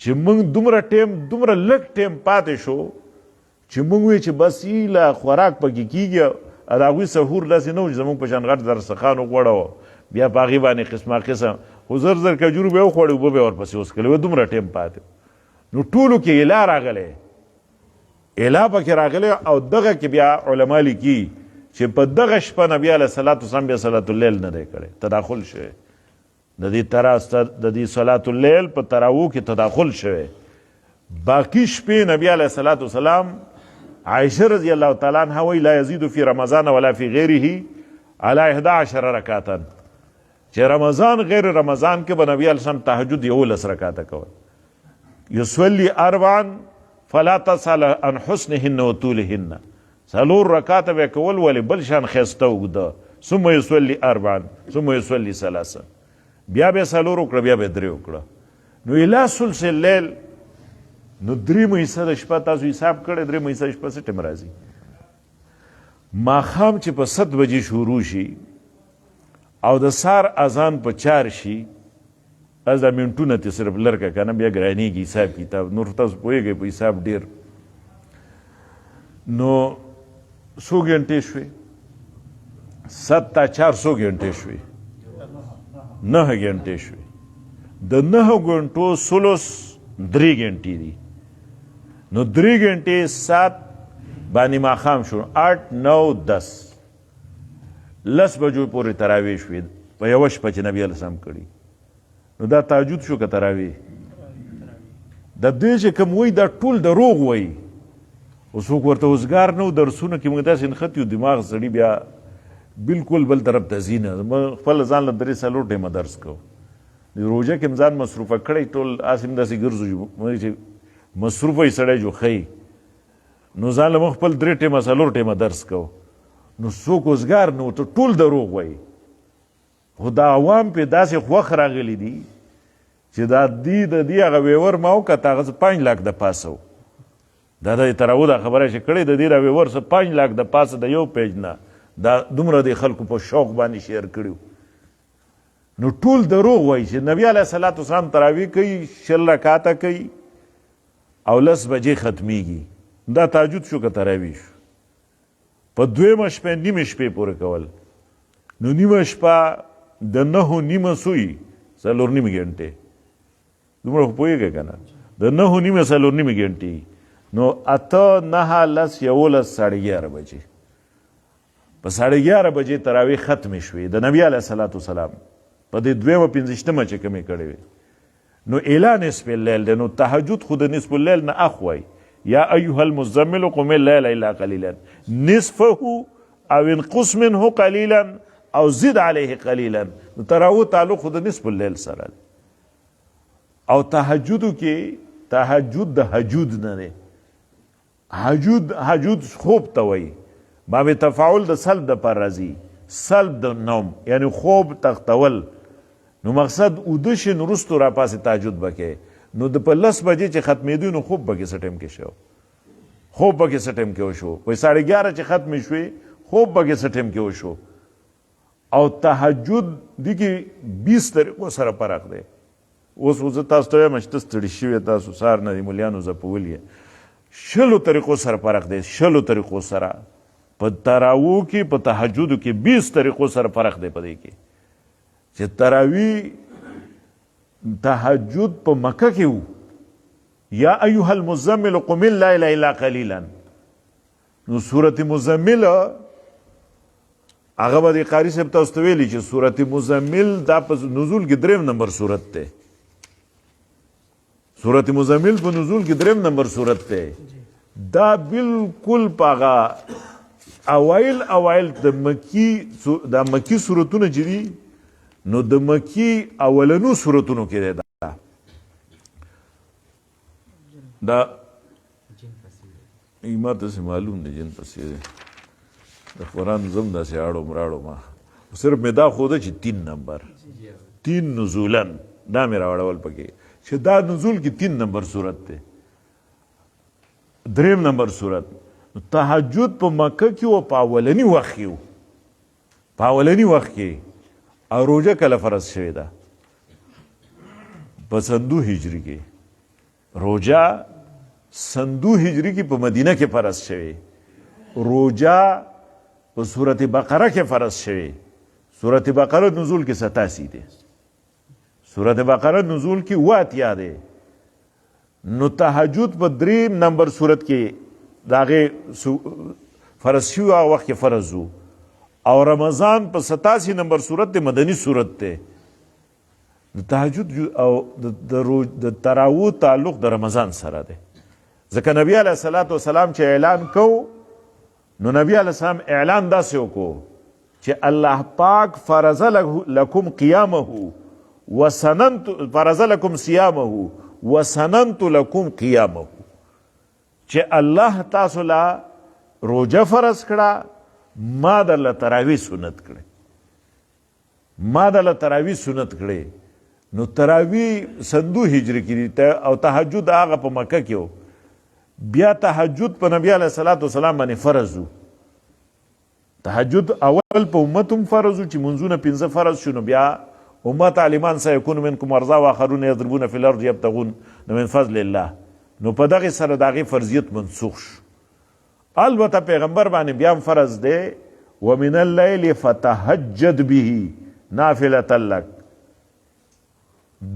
چې موږ دومره لږ ټیم پاتې شو چې موږ وایي چې بس ایله خوراک پکې کېږي. د هغوی سحور داسې نه و چې زموږ په شان غټ دسترخوان وغوړوه، بیا په هغې باندې قسمه قسم خو زر کجورو به یې وخوړې، اوبه به یې ورپسې وڅښلې، دومره ټیم پاتې. نو ټولو کې اله راغلی، اله پکې راغلی. او دغه کې بیا علما لیکي چې په دغه شپه نبي علیه صلات وسلام بیا صلات اللیل نه دی کړی، تداخل شوی د دې صلات اللیل په تراویحو کې تداخل شوی. باقي شپې نبي علیه صلات وسلام، عایشه رضی الله تعالی عنها وایي لا یزید فی رمضان ولا فی غیره علی 11 رکعتا، چې رمضان غیر رمضان کې به نبی علیه السلام تهجد 11 رکعته کول. یصلی 4 فلا تسأل عن حسنهن و طولهن، 4 رکعته به کول ولې بل شان ښایسته اوږده. ثم یصلی 4 ثم یصلی 3، بیا به 4 وکړه، بیا به 3 وکړه. نو الی ثلث اللیل، نو 3 حصه د شپه تاسو حساب کړی، 3 حصه شپه څه ټیم راځي؟ ماښام چې په 7 بجې شروع شي او د سار اذان په 4 شي، از دا منټونه ته صرف لرکه که نه بیا ګرانېږي حساب کتاب، نور تاسو پوهېږئ په حساب ډېر. نو څو ګنټې شوې؟ 7 تا 4 څو ګنټې شوې؟ 9 ګنټې شوې. د 9 ګنټو ثلث 3 ګنټې دي. نو 3 ګنټې 7 باندې ماښام شو، 8 9 10 بجو پورې تراویح شوې په یوه شپه چې نبي علیه السلام کړي. نو دا تهجد شو که تراویح؟ د دې چې کوم وایي دا ټول دروغ وایي. خو څوک ورته اوزګار نه و، درسونه کې موږ داسې نښتي یو دماغ سړي بیا بلکل بل طرف ته ځي نه. ما خپله ځان له 3-4 ټیمه درس کوو، روژه کې م ځان مصروفه کړی، ټول هسې هم داسې ګرځو چې مصروفه یې سړی جو ښیي. نو ځان له موږ خپل 3 ټیمه 4 ټیمه درس کوو. نو څوک اوزګار نه و، ته ټول دروغ وایي. خو دا عوام پې داسې خوښ راغلی دي چې دا د دې هغه ویور ما وکته، هغه 5 لاک د پاسه و. دا د تراویح دا خبره چې کړې د دې را ویور 5 لاک د پاسه د یو پیج نه، دا دومره د خلکو په شوق باندې شیر کړي. نو ټول دروغ وایي چې نبی علیه صلات وسلام تراویح کوي 20 رکعاته کوي او 10 بجې ختمیږي. دا تهجد شو که تراویح شو؟ په 2 شپې نیمه شپې پورې کول. نو نیمه شپه د 9 نیمه سوی 4 نیمه ګنټې، دومره خو پوهېږئ که نه؟ د 9 نیمه 4 نیمه ګنټې، نو 8 9 10 11 11:30 بجې. په 11:30 بجې تراویح ختمې شوې د نبي علیه صلات وسلام په دې 2:25 چې کومې کړې وې. نو اله نصف اللیل دی. نو تهجد خو د نصف اللیل نه اخ وایي، یا ایها المزمل قم الليل الا قلیلا نصفه او انقص منه قلیلا او زد علیه قلیلا. تراویح تعلق خود نصف اللیل سره. او تهجدو کې تهجد د هجود نه دی. هجود خوب ته وایي. باب تفاعل د سلب د پر راځي، سلب د نوم یعنی خوب تختول. نو مقصد اوده شي نو وروستو راپاسې تهجد به کوې. نو د په 10 بجې چې ختمېدو نو خوب به کې څه ټایم کې شو، خوب به کې څه ټایم کې وشو، وایي 11:30 چې ختمې شوې خوب به کې څه ټایم کې وشو. او تهجد دي کې 20 طریقو سره فرق دی. اوس زه تاسو ته وایم چې ته ستړي شوي تاسو سهار نه دي ملیانو ځپول یې. 20 طریقو سره فرق دی، 20 طریقو سره. په تراویح کې په تهجدو کې 20 طریقو سره فرق دی. په دې کې چې تراویح تهجد په مکه کې وو، یا ایها المزمل قم الليل الا قلیلا. نو سورت مزمل هغه به د قاری صاحب تاسو ته ویلي چې سورت مزمل دا په نزول کې 3 نمبر سورت دی. سورت مزمل په نزول کې 3 نمبر سورت دی. دا بالکل پاغه اوایل د مکی سورتونه چې دي نو د مکی اولنو سورتونو کې دی. دا ما ته معلوم دی جن پسې دی د قرآن زم داسې اړو مراړو ما صرف مې دا خوده چې 3 نمبر 3 نزولن دا مې راوړول پکې چې دا نزول کې 3 نمبر صورت دی. 3 نمبر صورت تهجد په مکه کې و په اولني وخت کې په اولني وخت کې. او روزه کله فرض شوې ده؟ په سندو هجری کې. روزه سندو هجری کې په مدینه کې فرض شوې. روزه په سورت بقره کې فرض شوې. سورت بقره نزول کې 87 دی. سورت بقره نزول کې 80 دی. نو تهجد په 3 نمبر سورت کې داغه فرض شوی هغه وخت کې فرض وو. او رمضان په 87 نمبر سورت دی، مدنی سورت دی. د تهجد او د تراویح تعلق د رمضان سره دی. ځکه نبی علیه الصلاۃ والسلام چې اعلان کو نو نبی علیه السلام اعلان داسې وکړو چې الله پاک فرض لکم قیامه وسننت فرض لکم صیامه وسننت لکم قیامه. چې الله تاسو لا روزه فرض کړه، ما درله تراویح سنت کړې. ما درله تراویح سنت کړې. نو تراویح سندو هجری کې دي او تهجد هغه په مکه کې و. بیا تهجد په نبی علیه الصلاۃ والسلام باندې فرض و. تهجد اول په امت هم فرض و چې منځونه 15 فرض شو. نو بیا امت عالمان سيكون منكم مرضى واخرون يضربون في الارض يبتغون من فضل الله. نو په دغه سره دغه فرضیت منسوخ شو. البته پیغمبر باندې بیا فرض دی ومن الليل فتهجد به نافلة لك.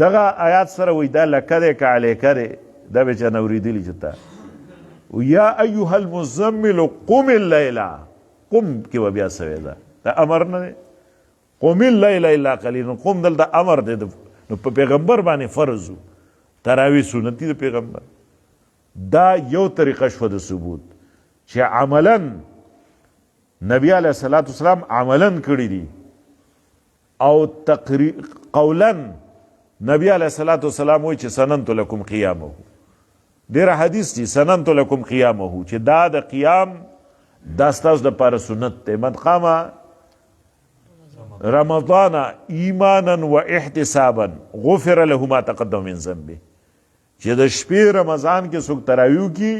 دغه آیات سره وای دا لکه دی که علیکه دی دا به چا نوریدلی چې تا یا ایها المزمل قم الليل. قم کې و بیا سوی ده دا امر نه دی. قم الليل الا قلیلا. قم دلته امر دی. نو په پیغمبر باندې فرض و. تراویح سنتي د پیغمبر. دا یو طریقه شو د ثبوت چې عملا نبی علیه الصلاۃ والسلام عملا کړی دي او قولا نبی علیه الصلاۃ والسلام وایي چې سننت لکم قیامه. ډېر حدیث دي سننت لکم قیامه چې دا د قیام دا ستاسو دپاره سنت دی. من قام رمضان ایمانا و احتسابا غفر له ما تقدم من ذنبه. چې د شپې رمضان کې څوک تراویح کی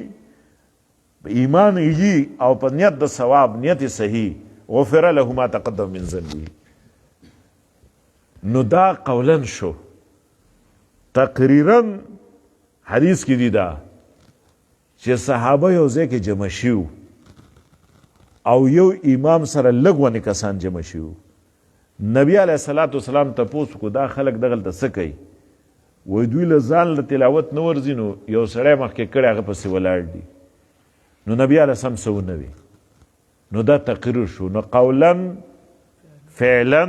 ایمان یی او په نیت د ثواب نیت صحیح غفر له ما تقدم من ذنبه. نو دا قولا شو. تقریرا حدیث کې دی دا چې صحابه یو ځای کې جمع شیو او یو امام سره لږ ونې کسان جمع شیو. نبی علیه الصلاۃ والسلام تپوس کو دا خلک دغلته څه کوي؟ وای دوی له ځان له تلاوت نه ورځي نو یو سړی مخکې کړی هغه پسې ولاړ دي. نو نبی علیه السلام څه ونه وي. نو دا تقریر شو. نو قولا فعلا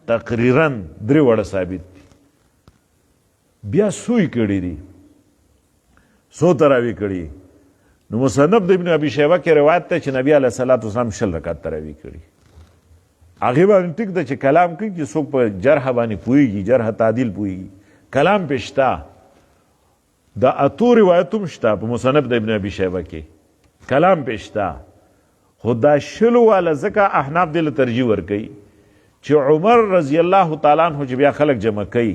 تقریرا درې وړه ثابت دي. بیا سوی کړي دي څو تراویح کړي. نو مصنف د ابن ابي شیبه کې روایت ته چې نبی علیه الصلاۃ والسلام 6 رکعت تراویح کړي. هغې باندې ټیک ده چې کلام کوي چې څوک په جرح باندې پوهېږي، جرح تعدیل پوهېږي، کلام پې شته. د اتو روایتو هم شته په مصنف د ابن ابي شیبه کې، کلام پې شته. خو دا 6 والا ځکه احناف دې له ترجیح ورکوي چې عمر رضی الله تعالی عنه چې بیا خلک جمع کوي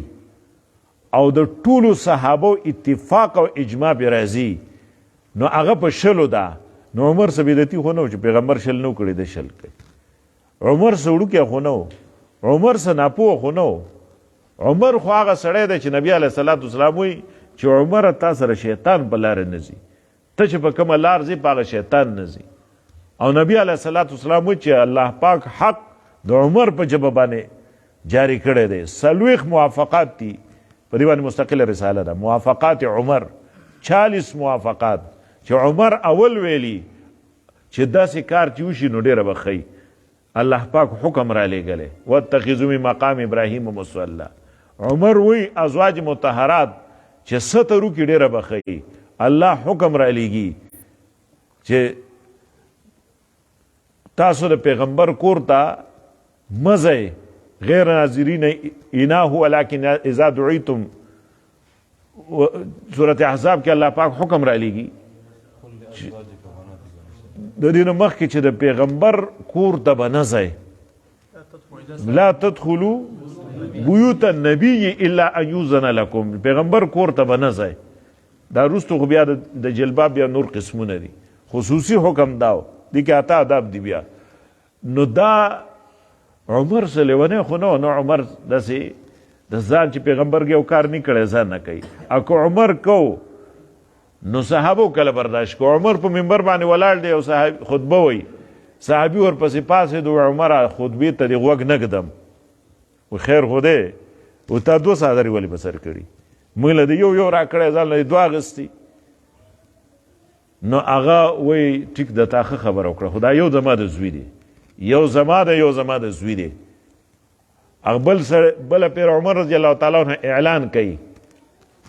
او د ټولو صحابو اتفاق او اجماع پې راځي، نو هغه په 6 ده. نو عمر څه بدعتي خو نه و چې پیغمبر 6 نه کړي، د 6 کوي. عمر څه وړوکی خو نه و، عمر څه ناپوه خو نه و. عمر خو هغه سړی دی چې نبي علیه الصلاۃ والسلام وایي چې عمره تا سره شیطان په لاره نه ځي، ته چې په کومه لار ځي په هغه شیطان نه ځي. او نبی علیه الصلاۃ والسلام وایي چې الله پاک حق د عمر په ژبه باندې جاری کړی دی. 40 موافقات دي په دې باندې مستقله رساله ده، موافقات عمر، 40 موافقات چې عمر اول ویلي چې داسې کار چې وشي نو ډېره به ښه. الله پاک حکم را لېږلی واتخذوا من مقام ابراهیم مصلی. عمر وی ازواج مطهرات چې سترو کې ډېره به ښه. الله حکم را لېږي چې تاسو د پیغمبر کور ته مزئ غیر ناظرین اناه ولکن اذا دعیتم. سورة احزاب کې الله پاک حکم را لېږي د دې نه مخکې چې د پیغمبر کور ته به نه ځئ، لا تدخلوا بیوت النبی الا ان یوزن لکم. پیغمبر کور ته به نه ځئ. دا وروسته خو بیا د جلباب بیا نور قسمونه دي، خصوصي حکم داو دي کې اته آداب دي. بیا نو دا عمر څه لیونی خو نه و. نو عمر داسې د ځان چې پیغمبر یو کار نه کړی ځان نه کوي. اکو عمر کو نو صحابو کله برداشت کو. عمر په منبر باندې ولاړ دی او خطبه وایي، صحابي ورپسې پاڅېد و عمره خطبې ته دې غوږ نه ږدم. و خیر خو دی و تا 2 څادرې ولې په سر کړي؟ موږ له د یو را کړی ځان له 2 اخیستي. نو هغه وایي ټیک ده تا ښه خبره وکړه، خو دا یو زما د زوی دی، یو زما د یو زما د زوی دی. بله پیر عمر رضی الله تعالی عنه اعلان کوي،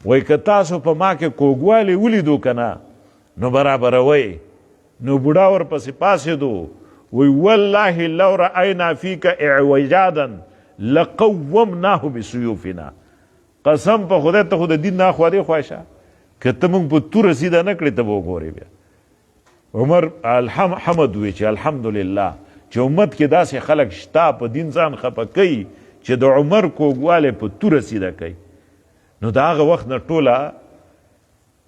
وایي که تاسو په ما کې کوږوالی ولیدو که نه نو برابروئ. نو بوډا ورپسې پاڅېدو وایي والله لو رأینا فیک اعوجادا لقومناه بسیوفنا. قسم په خدای ته خو د دین نه خوارې خواشه که ته موږ په توره سیده نه کړې ته به وګورې. بیا عمر حمد وی چې الحمدلله چې امت کې داسې خلک شته په دین ځان خفه کوي چې د عمر کوږوالی په توره سیده کوي. نو د هغه وخت نه ټوله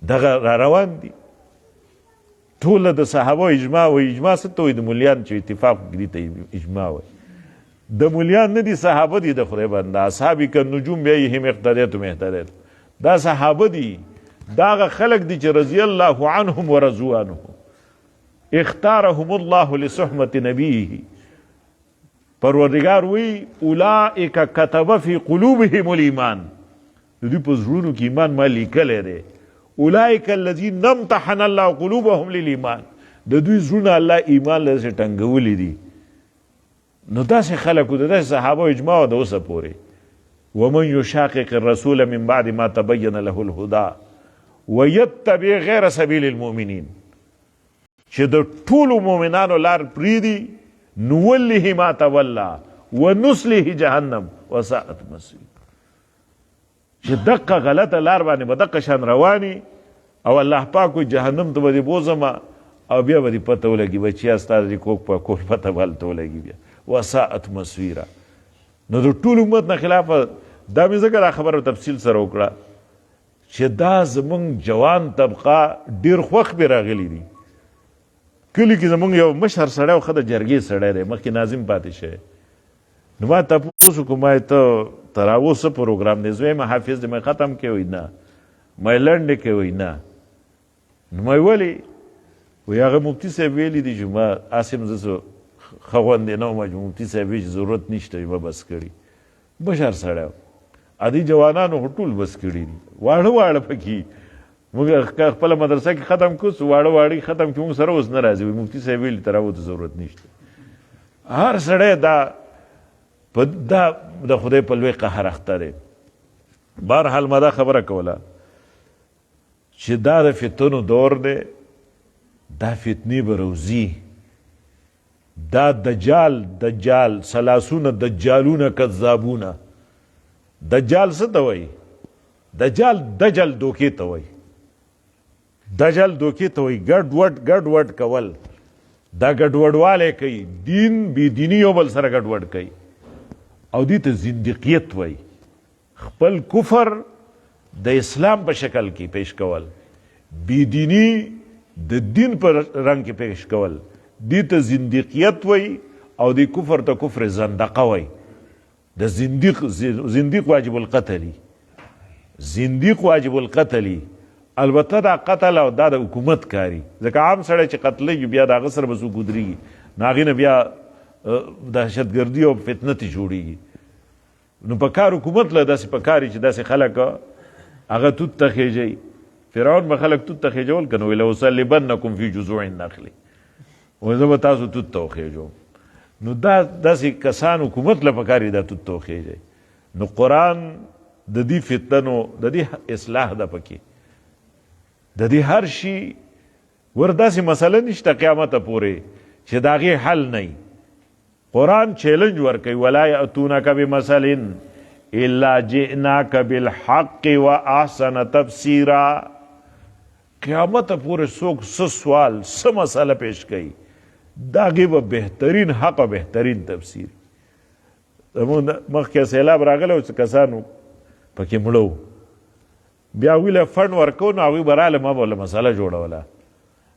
دغه را روان دي، ټوله د صحابه اجماع وایي. اجماع څه ته وایي؟ د ملیان چې اتفاق وکړي ته اجماع وایي. د ملیان نه دي، صحابه دي د خدای بنده. اصحابي که نجوم بیهم اقتدیتم اهتدیتم. دا صحابه دي، دا هغه خلک دي چې رضی الله عنهم ورضوا عنه. اختارهم الله لصحبة نبیه. پروردگار وی اولئک کتب فی قلوبهم الایمان. د دوی په زړونو کې ایمان ما لیکلی دی. اولئک الذین امتحن الله قلوبهم للایمان. د دوی زړونه الله ایمان له داسې ټنګولی دي. نو داسې خلکو د داسې صحابه اجماع د اوسه پورې. ومن یشاقق الرسول من بعد ما تبین له الهدى ویتبع غیر سبیل المؤمنین. چې د ټولو مؤمنانو لار پریدي نوله ما تولا ونصله جهنم وساءت مصیر. چې دقه غلطه لار باندې به دقه شان رواني او الله پاک وایي جهنم ته به دې بوځمه او بیا به دې پته ولګي بچیا ستا د کوک په کول پته به هلته ولګي بیا وساءت مصیره. نو د ټول امت نه خلافه دا مې ځکه دا خبره تفصیل سره وکړه چې دا زمونږ جوان طبقه ډېر خوښ به راغلی دي. کلی کې زمونږ یو مشهور سړی او ښه د جرګې سړی دی، مخکې ناظم پاتې شوی. نو ما تپوس وکړو ما ته تر اوس څه پروګرام دی؟ زه وایم حافظ دی. مې ختم کې وایي نه، مې لنډې کې وایي نه. نو مې ولې؟ وایي هغه مفتي صاحب ویلي دي چې ما اسیم زه ښه غوندې نه وم چې مفتي صاحب وایي چې ضرورت نشته ما بس کړي. مشهور سړی و. ادي جوانانو خو ټول بس کړي دي، واړه واړه پکې. موږ خپله مدرسه کې ختم کړو، واړه واړه ختم کړو، موږ سره اوس نه راځي. مفتي صاحب ویلي تر اوسه ضرورت نشته. هر سړی دا د خدای په لوی قهر اخته دی. بهرحال ما دا خبره کوله چې دا د فتنو دور دی دا فتنې به روزي، دا دجال 30 دجالونه کذابونه. دجال څه ته وایي؟ دجل دوکې ته وایي. دجل دوکې ته وایي ګډوډ کول. دا ګډوډوالی کوي، دین بې دیني یو بل سره ګډوډ کوي او دې ته زندقیت وایي. خپل کفر د اسلام په شکل کې پیش کول، بې دیني د دین په رنګ کې پیش کول، دې ته زندقیت وایي او دې کفر ته کفر زندقه وایي. د زندیق واجب القتلی، زندیق واجب القتلی. البته دا قتل او دا د حکومت کاری، ځکه عام سړی چې قتلیږي بیا د هغه سره به څوک ودرېږي، نو هغې نه بیا دهشتګردي او فتنه ترې جوړېږي. نو په کار حکومت له داسې په کار چې داسې خلک هغه توت ته خېجوي. فرعون به خلک توت ته خېجول که نه، ویل لأصلبنکم فی جذوع النخل، وایي زه به تاسو توت ته وخېجوم. نو دا داسې کسان حکومت له پکار دي دا توت ته وخېجوي. نو قرآن د دې فتنو د دې اصلاح ده پکې، د دې هر شي ور داسې مسله نشته قیامته پورې چې د هغې حل نه وي. قرآن چیلنج ورکوي ولا یأتونک بمثل الا جئناک بالحق واحسن تفسیرا. قیامته پورې څوک څه سوال څه مسله پیش کوي د هغې به بهترین حق او بهترین تفسیر. زمونږ مخکې سیلاب راغلی و چې کسانو پکې مړه، بیا هغوی له فنډ ورکو نو هغوی به راله ما به له مسله جوړوله.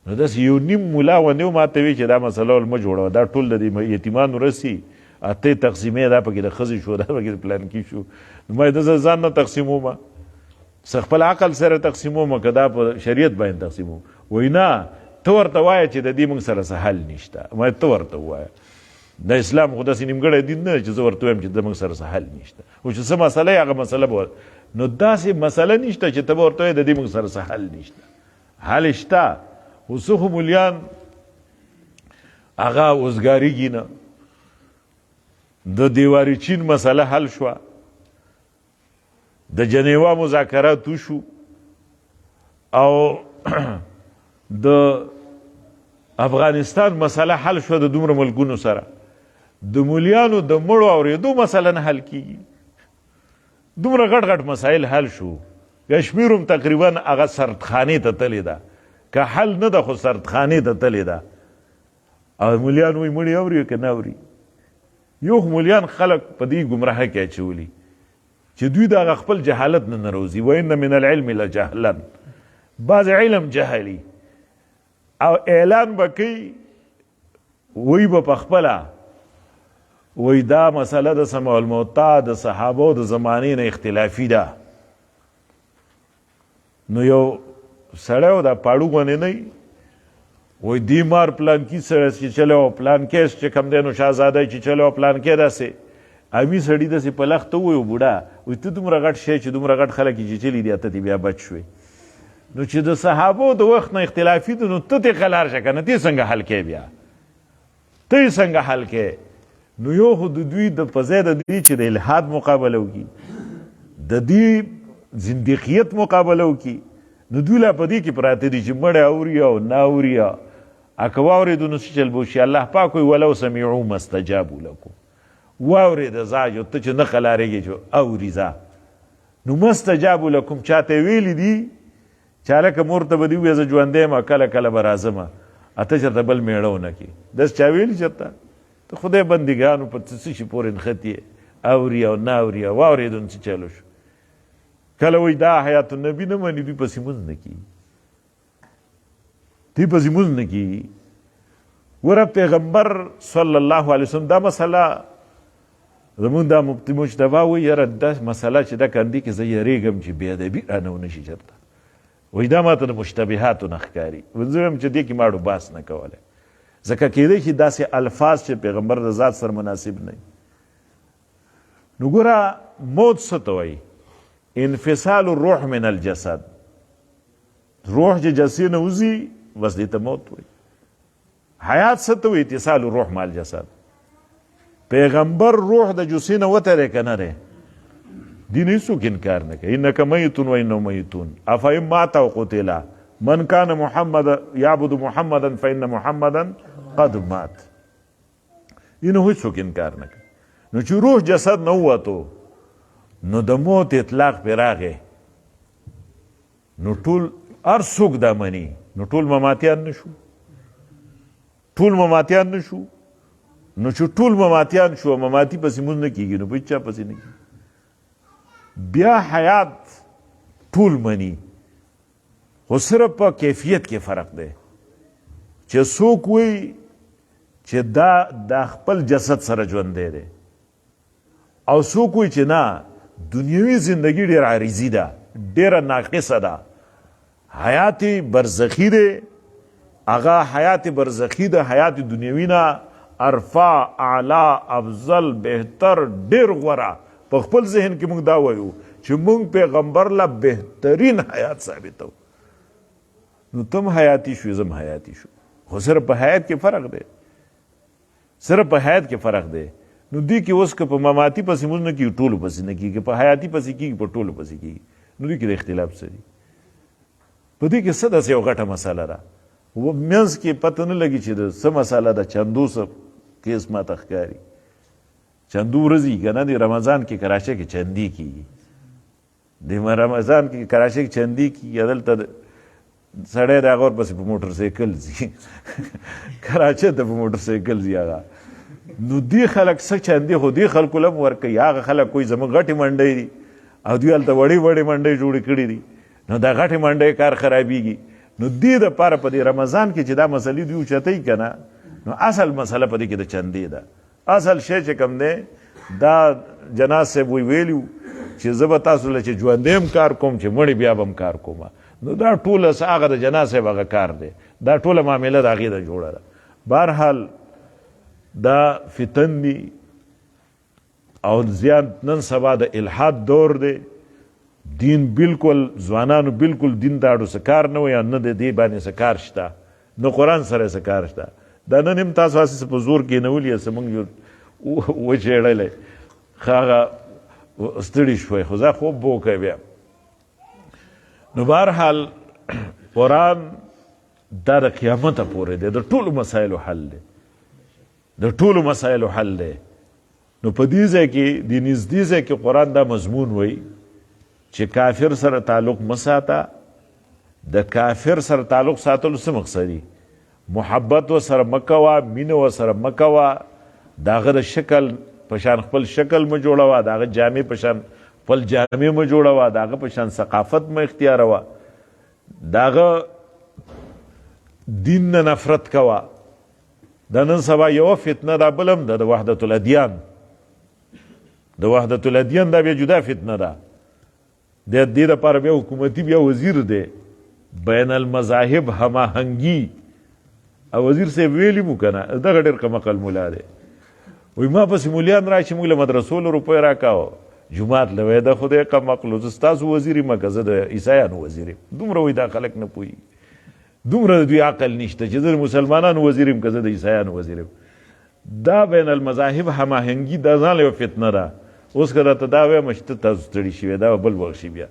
نو داسې یو نیم ملا ونې و ما ته وی چې دا مسله ول مه جوړوه، دا ټول د دې یتیمانو رسي، اته تقسیمې دا پکې د ښځې شو، دا پکې د پلانکي شو. نو ما د ځان نه تقسیمومه، څه خپل عقل سره تقسیمومه که دا په شریعت باندې تقسیموم. وایي نه ته ورته وایه چې د دې موږ سره څه حل نشته. ما ته ورته ووایه د اسلام خو داسې نیمګړی دین نه چې زه ورته وایم چې د موږ سره څه حل نشته، خو چې څه مسله یې هغه مسله به نو داسې مسله نشته چې ته به ورته وایې د دې موږ سره څه حل نشته. حل شته، خو څه خو مولیان هغه اوزګارېږي نه. د دیواري چین مسله حل شوه، د جنیوا مذاکرات وشو او د افغانستان مسله حل شوه د دومره ملکونو سره. د مولیانو د مړو اورېدو مسله نه حل کیږي. دومره غټ غټ مسایل حل شو، کشمیر هم تقریبا هغه سردخانې ته تلې ده، که حل نه ده خو سردخانې ته تلې ده. او مولیان وایي مړي اوري که نه اوري. یو خو مولیان خلک په دې ګمراهۍ کې اچولي چې دوی د هغه خپل جهالت نه نروزي. وان من العلم لجهلا، بعض علم جهلي او اعلان به کوي، وی به پخپله وی دا مسله د سمع الموتا د صحابو د زمانې نه اختلافي ده. نو یو سړی و دا پاړو غونې نه وي، وی دی مار پلانکي سړی چې چلی و پلانکی چې کوم دی نو شهزاده چې چلی و پلانکی داسې امي سړي داسې په لخته ووایي بوډا، وایي ته دومره غټ شی چې دومره غټ خلک یې چې چلي دي ته بیا بچ شوې. نو چې د صحابو د وخت نه اختلافي دي نو ته ترې قلار شه که نه، ته څنګه حل کوې بیا، ته یې څنګه حل کوې. نو یو خو د دوی د په ځای د دوی چې د الحاد مقابله وکړي، د دې زندقیت مقابله وکړي، نو دوی لا په دې کې پراته دي چې مړی اوري او نه اوري. که واورېدو نو څه چل به وشي؟ الله پاک وایي ولو سمعوا ما استجابوا لکم. واورېده ځه ته چې نه قلارېږې چې اوري ځه. نو ما استجابوا لکم چاته ویلي دي چې هلکه مور ته به دې ووایه زه ژوندی یم کله کله به راځمه، ته چېرته بل میړه ونه کړي. داسې چا ویلي چېرته؟ ته خدای بندګانو په څه شي پورې نښتې اوري او نه اوري او واورېدو نو څه چلو شو. کله وایي دا حیات النبي نه مني، دوی پسې مونځ نه کېږي، دوی پسې مونځ نه کېږي. ګوره پیغمبر صلی الله علیه وسلم دا مسله زمونږ دا مفتي مجتبی وایي یاره دا مسله چې دا کاندي کې زه یېرېږم چې بې ادبي رانه ونه شي چېرته. وایي دا ماته د مشتبهاتو نه ښکاري. زه وایم چې دې کې ماړو باس نه کولی، ځکه کېدی شي داسې الفاظ چې پیغمبر د ذات سره مناسب نه وي. نو ګوره موت څه ته وایي؟ انفصال الروح من الجسد. روح چې جسد نه وځي بس دې ته موت وایي. حیات څه ته وایي؟ اتصال الروح مع الجسد. پیغمبر روح د جسد نه وتلی که نه دی؟ دې نه هېڅوک انکار نه کوي. انک میتون و انهم میتون افإن مات او قتل من کان محمد یعبد محمدا فإن محمدا قد مات. اینو هیڅوک انکار نه کوي. نو چې روح جسد نه ووتو نو د موت اطلاق پې راغی نو ټول هر څوک دا مني نو ټول مماتیان نه شو. ټول مماتیان نه شو نو چې ټول مماتیان شو مماتی پسې مونږ نه کېږي نو په هېچا پسې نه کېږي. بیا حیات ټول مني خو صرف په کیفیت کې فرق دی چې څوک وایي چې دا خپل جسد سره ژوندی دی او څوک وایي چې نه دنیوي زندگی ډېر عارضي ده ډېره ناقصه ده حیات برزخي دی هغه حیات برزخي د حیات دنیوي نه ارفع اعلی افضل بهتر ډېر غوره په خپل ذهن کې موږ دا وایو چې موږ پیغمبر له بهترین حیات ثابتو نو تم حیاتی شو زم حیاتی شو خو صرف په حیات کې فرق دی صرف په حیات کې فرق دی. نو دی کې اوس که په مماتی پسې مونږ نه کېږي ټولو پسې نه کېږي په حیاتي پسې کېږي په ټولو پسې کېږي نو دی کې د اختلاف څه دي. په دې کې څه داسې یو غټه مسله ده منځ کې پته نه لګي چې د څه مسله ده چندو څه کیس ماته ښکاري چندو ورځي که نه د رمضان کې کراچۍ کې چندي کېږي د رمضان کې کراچۍ کې چندي کېږي دلته سړی د هغه ورپسې په موټر سایکل ځي کراچۍ ته په موټر سایکل ځي هغه نو دی خلک څه چندي خو دی خلکو له هم ورکوي هغه خلک کوئی زموږ غټې منډۍ دي او دوی هلته وړې وړې منډۍ جوړې کړي دي نو دا غټې منډۍ کار خرابېږي نو دې دپاره په دې رمضان کې چې دا مسلې دوی اوچتوي که نه نو اصل مسله په دې کې د چندې ده. اصل شی چې کوم دی دا جناز صاحب ویلي چې زه به تاسو له چې ژوندی هم کار کوم چې مړی بیا به هم کار کوم نو دا ټوله هغه د جناز صاحب هغه کار دی دا ټوله معامله د هغې د جوړه ده. بهرحال دا فتن دي او زیات نن سبا د الحاد دور دی دین بالکل ځوانانو بالکل دین ته اړو څه کار نه وي نه د دې باندې څه کار شته نه قرآن سره څه کار شته. دا نن هم تاسو هسې په زور کېنولي یاست موږ وچېړلی ښه هغه ستړي شوی خو زه خوب به وکړی بیا. نو بهرحال قرآن دا د قیامته پورې دی د ټولو مسایلو حل دی د ټولو مسایلو حل دی. نو په دې ځای کې د نږدې ځای کې قرآن دا مضمون وایي چې کافر سره تعلق مه ساته. د کافر سره تعلق ساتلو څه مقصد دي؟ محبت ورسره مه کوه مینه ورسره مه کوه د هغه د شکل په شان خپل شکل مه جوړوه د هغه جامې په شان خپل جامې مه جوړوه د هغه په شان ثقافت مه اختیاروه د هغه دین نه نفرت کوه. دا نن سبا یوه فتنه دا بل هم ده د وحدت الادیان د وحدت الادیان دا بیا جدا فتنه ده د دې دپاره بیا حکومتي بیا وزیر دی بین المذاهب هماهنګي او وزیر صاحب ویلي مو که نه دغه ډېر کمقل ملا دی وایي ما پسې مولیان راشي موږ له مدرسو له روپۍ راکاوه جومات له وایي د خدای کمقلو زه ستاسو وزیر یم که زه د عیسایانو وزیر یم دومره وایي دا خلک نه پوهېږي دومره د دوی عقل نشته چې زه د مسلمانانو وزیر یم که زه د عیسایانو وزیر یم. دا بین المذاهب هماهنګي دا ځان یوه فتنه ده. اوس که درته دا وایم چې ته تاسو ستړي شوي دا به بل وخت شي بیا.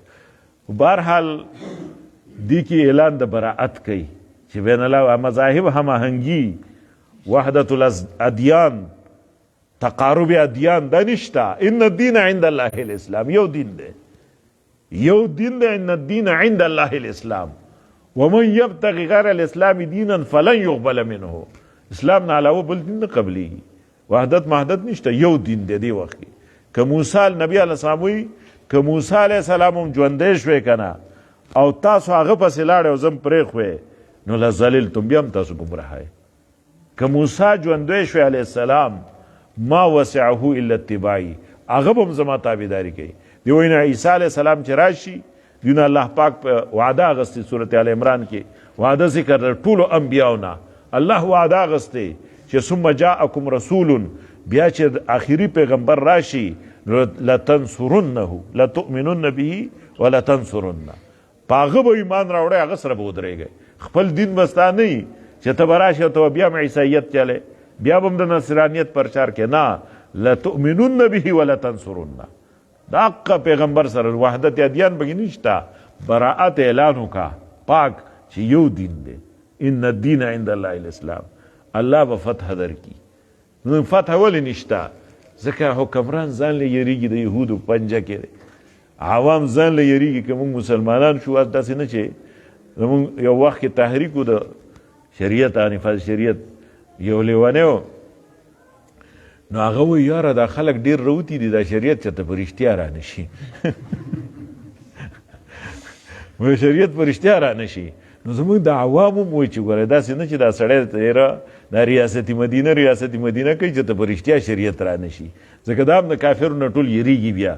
بهرحال دې کې اعلان د براعت کوي چې بین المذاهب هماهنګي وحدت الادیان تقارب ادیان دا نشته. ان الدین عند الله الاسلام یو دین دی یو دین دی ان الدین عند الله الاسلام ومن یبتغي غیر الاسلام دینا فلن یقبل منه. اسلام نه علاوه بل دین نه قبلیږي. وحدت محدت نشته یو دین دی. دې وخت کې که موسی نبی علیه السلام وایي که موسی علیه السلام هم ژوندی شوی که نه او تاسو هغه پسې لاړې او زم پرېښوی نو لظللتم بیا هم تاسو ګمراهی. که موسی ژوندی شوی علیه السلام ما وسعه الا اتباعي هغه به هم زما تابعداري کوي. دی وایي نه عیسی علیه السلام چې راشي دیونه الله پاک په وعده اغستې صورت ال عمران کې وعده ذکر د ټولو انبیاو نه الله وعده اغستې چې ثم جاءکم رسول بیا چې آخري پیغمبر راشي لتنصرنه لتؤمنن به ولتنصرنه په هغه به ایمان راوړی هغه سره به ودرېږئ. خپل دین به ستا نه وي چې ته به راشې او ته بیا هم عیسایت چلی بیا به هم د نصرانیت پرچار کې نه لتؤمنن به ولتنصرنه د حق پیغمبر سره وحدت ادیان بګې نشته. براعت اعلان وکړه پاک چې یو دین دی، ان الدین عند الله الاسلام. الله به فتح درکړي. نو فتح ولې نشته؟ ځکه حکمران ځان له یریږي د یهودو پنجه کې دی، عوام ځان له یریږي که موږ مسلمانان شو. داسې نه چې زمونږ یو وخت کې تحریک و د شریعت نفاذ شریعت، یو لیونی و، نو هغه وایي یاره دا خلک ډېر روتي دي، دا شریعت چېرته په رښتیا رانه شي شریعت په رښتیا رانه شي. نو زمونږ د عوامو هم وایي چې ګوره داسې نه چې دا سړی تېره دا ریاست مدینه کوي چې ته په رښتیا شریعت رانه شي. ځکه دا هم د کافرو نه ټول یریږي، بیا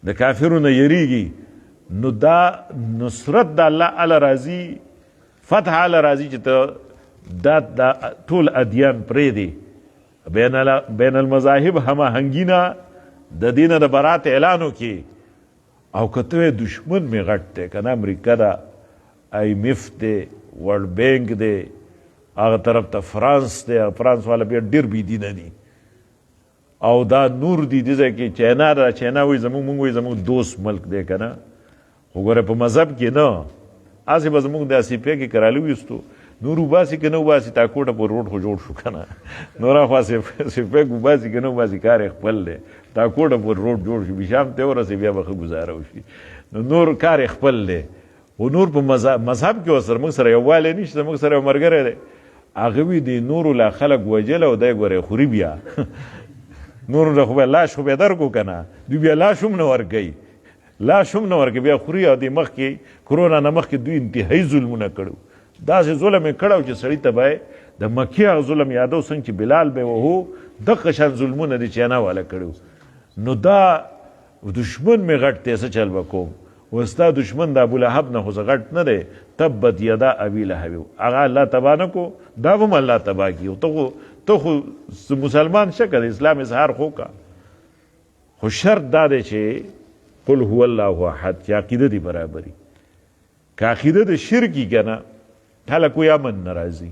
د کافرو نه یریږي. نو دا نصرت د الله اله راځي، فتح اله راځي چې ته دا ټول ادیان پرېږدې، بین المذاهب هماهنګي نه د دې نه د برات اعلان وکړي. او که ته دشمن مې غټ دی، که نه امریکا ده، IMF دی، ورلډ بینک دی، هغه طرف ته فرانس دی، فرانس والا بیا ډېر بېدینه دي، او دا نور دي دې ځای کې چاینا ده. چاینا وایي زمونږ، موږ وایي زمونږ دوست ملک دی که نه. خو ګوره په مذهب کې نه، هسې به زمونږ د سیپۍ کې کرالي ویستو، نور وباسي که نه وباسي، تا کوټه په روډ خو جوړ شو که نه. نور اخوا سیپۍ وباسي که نه وباسي، کار یې خپل دی. تا کوټه پر روډ جوړ شو، شام ته ورسې بیا به ښه ګزاره وشي. نو نور کار یې خپل دی. خو نور په مذهب کې ورسره موږ سره یووالی نشته. موږ سره یو ملګری دی، هغه وي د نورو لا خلک وجل او دی ګورې خوري بیا نورو له خو به لاش خو به درکو که نه، دوی بیا لاش هم نه ورکوي، لاش هم نه ورکوي، بیا خوري. او د مخکې کرونا نه مخکې دوی انتهایي ظلمونه کړو. داسې ظلم یې کړی چې سړي ته به د مکې هغه ظلم یادو، څنګه چې بلال به وهو دغه شان ظلمونه د چاینا والا کړي. نو دا دشمن مې غټ دی، څه چل به کوم؟ و ستا دشمن د ابولهب نه خو زه غټ نه دی، تبت یدا ابي لهب، هغه الله تباه نه کو، دا به هم الله تباه کړي. ته خو مسلمان شه که د اسلام اظهار خو کا. خو شرط دا دی چې قل هو الله احد، چې عقیده دې برابري. که عقیده د شرکي که نه، خلک وایي امن نه راځي.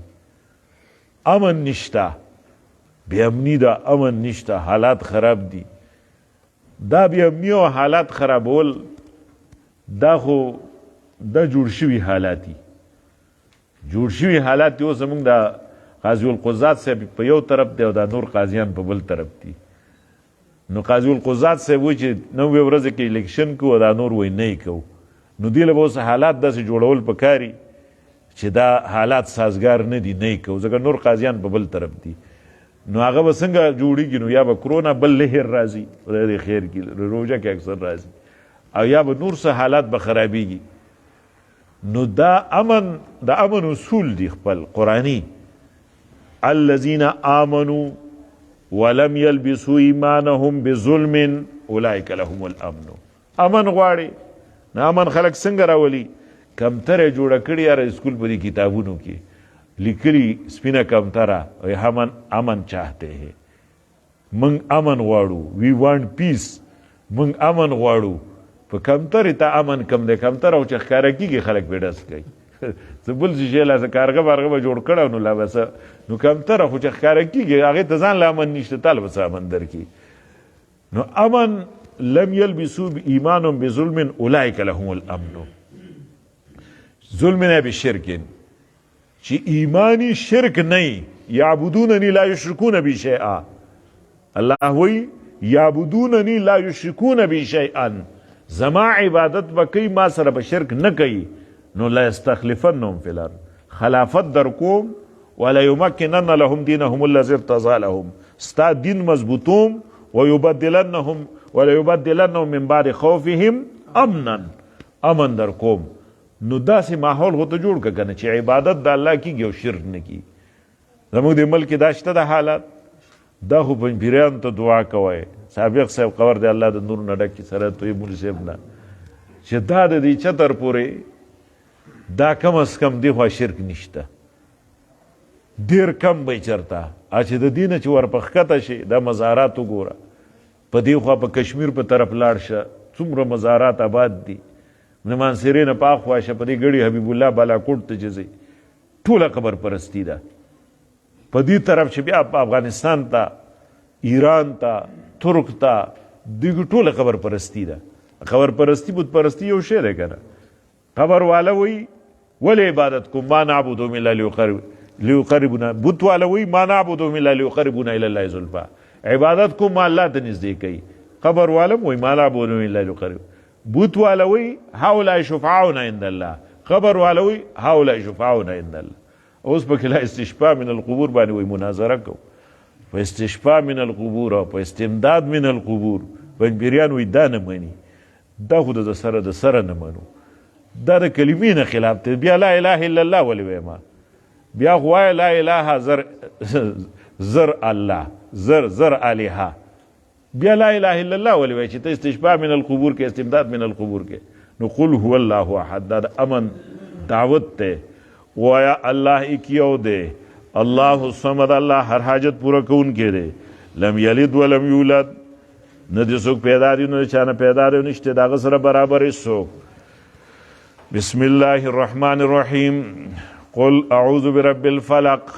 امن نشته، بې امني ده، امن نشته، حالات خراب دي. دا بې امني او حالات خرابول دا خو دا جوړ شوي حالات دي، جوړ شوي حالات دي. اوس زمونږ د قاضي القضات صاحب په یو طرف دی او دا نور قاضیان په بل طرف دي. نو قاضي القضات صاحب وایي چې 90 ورځې کې الیکشن کوو، دا نور وایي نه یې کوو. نو دې له به اوس حالات داسې جوړول پکاري چې دا حالات سازګار نه دي، نه یې کوو، ځکه نور قاضیان په بل طرف دي. نو هغه به څنګه جوړېږي؟ نو یا به کرونا بل لهر راځي، خدای دې خیر کړي، روژه کې اکثر راځي، او یا به نور څه حالات به خرابېږي. نو دا امن اصول دي خپل قرآني. الذین آمنوا ولم یلبسوا ایمانهم بظلم اولئک لهم الامن. امن غواړي، نه امن خلک څنګه راولي؟ کمتره جوړه کړي یاره اسکول په دې کتابونو کې لیکلي سپینه کمتره، امن چاہتے ہیں، منگ امن غواړو، وی وانٹ پیس، منگ امن غواړو. په کمترې ته امن کم دی، کمتره او چې ښکاره کېږي خلک پرې ډس کوي. څه بل شي لا څه کارغه بارغه به جوړ کړی نو لا به څه، نو کمتره خو چې ښکاره کېږي هغې ته ځان له امن نشته، تا له به څه امن درکړي. نو امن لم یلبسوا ایمانهم بظلم اولئک لهم الامن. ظلم نه بشرک، چې ایمانی شرک نه، یعبدوننی لا یشرکون بی شیئا. الله وی یعبدوننی لا یشرکون بی شیئا، زما عبادت به کوي، ما سره به شرک نه کوي. نو لا یستخلفنهم فی الارض، خلافت در کوم، ولا یمکنن لهم دینهم الذی ارتضی لهم، ستا دین مضبوطوم، ولیبدلنهم من بعد خوفهم امنا، امن در کوم. نو داسې ماحول خو ته جوړ که کنه چې عبادت د الله کېږي او شرک نه کېږي. زموږ د ملک دا شته د حالات، دا خو پنځپیریانو ته دعا کوئ. سابق صاحب قبر دی الله د نور نه ډک کړي، سره توی مولي صاحب نه، چې دا د دې چتر پورې دا کم از کم دی خوا شرک نشته، ډېر کم به چرته. چې د دې نه چې ورپښکته شي دا مزارات وګوره، په دې خوا په کشمیر په طرف لاړ شه، څومره مزارات آباد دي. نمان سیرې نه پاک خوا شه، په دې ګړي حبیب الله بالاکوټ ته چې ځئ ټوله قبر پرستی ده. په دې طرف چې بیا په افغانستان ته، ایران ته، ترک ته، دغه ټوله قبر پرستی ده. قبر پرستی، بت پرستی یو شی دی که نه. قبر والا وایي ولی عبادت کو ما نعبدهم الا لیقربونا بت والا وی ما نعبدهم الا لیقربونا الی الله زلفا عبادت کو ما الله ته نږدې کوي قبر والم وی ما نعبدهم الا لیقرب بت والا وی هؤلاء شفعاؤنا عند الله قبر والا وی هؤلاء شفعاؤنا عند الله اوس پکې لا استشفاء من القبور باندې وی مناظره کو په استشفاء من القبور او په استمداد من القبور پنځبریان وی دا نه مني دا خو د سره نه منو دا د کلمې نه خلاف دی بیا لا اله الا الله ولې ویما بیا خو وایه لا اله زر الله زر الها بیا لا اله الا الله ولې وایي چې ته استشفاء من القبور کې استمداد من القبور کې نو قل هو الله احد دا د امن دعوت دی وایا الله اکیو دی الله الصمد الله هر حاجت پوره کوونکی دی لم یلد ولم یولد نه دې څوک پیدا دی نه چا نه پیدا دی نشته د هغه سره برابر یې څوک بسم الله الرحمن الرحیم قل اعوذ برب الفلق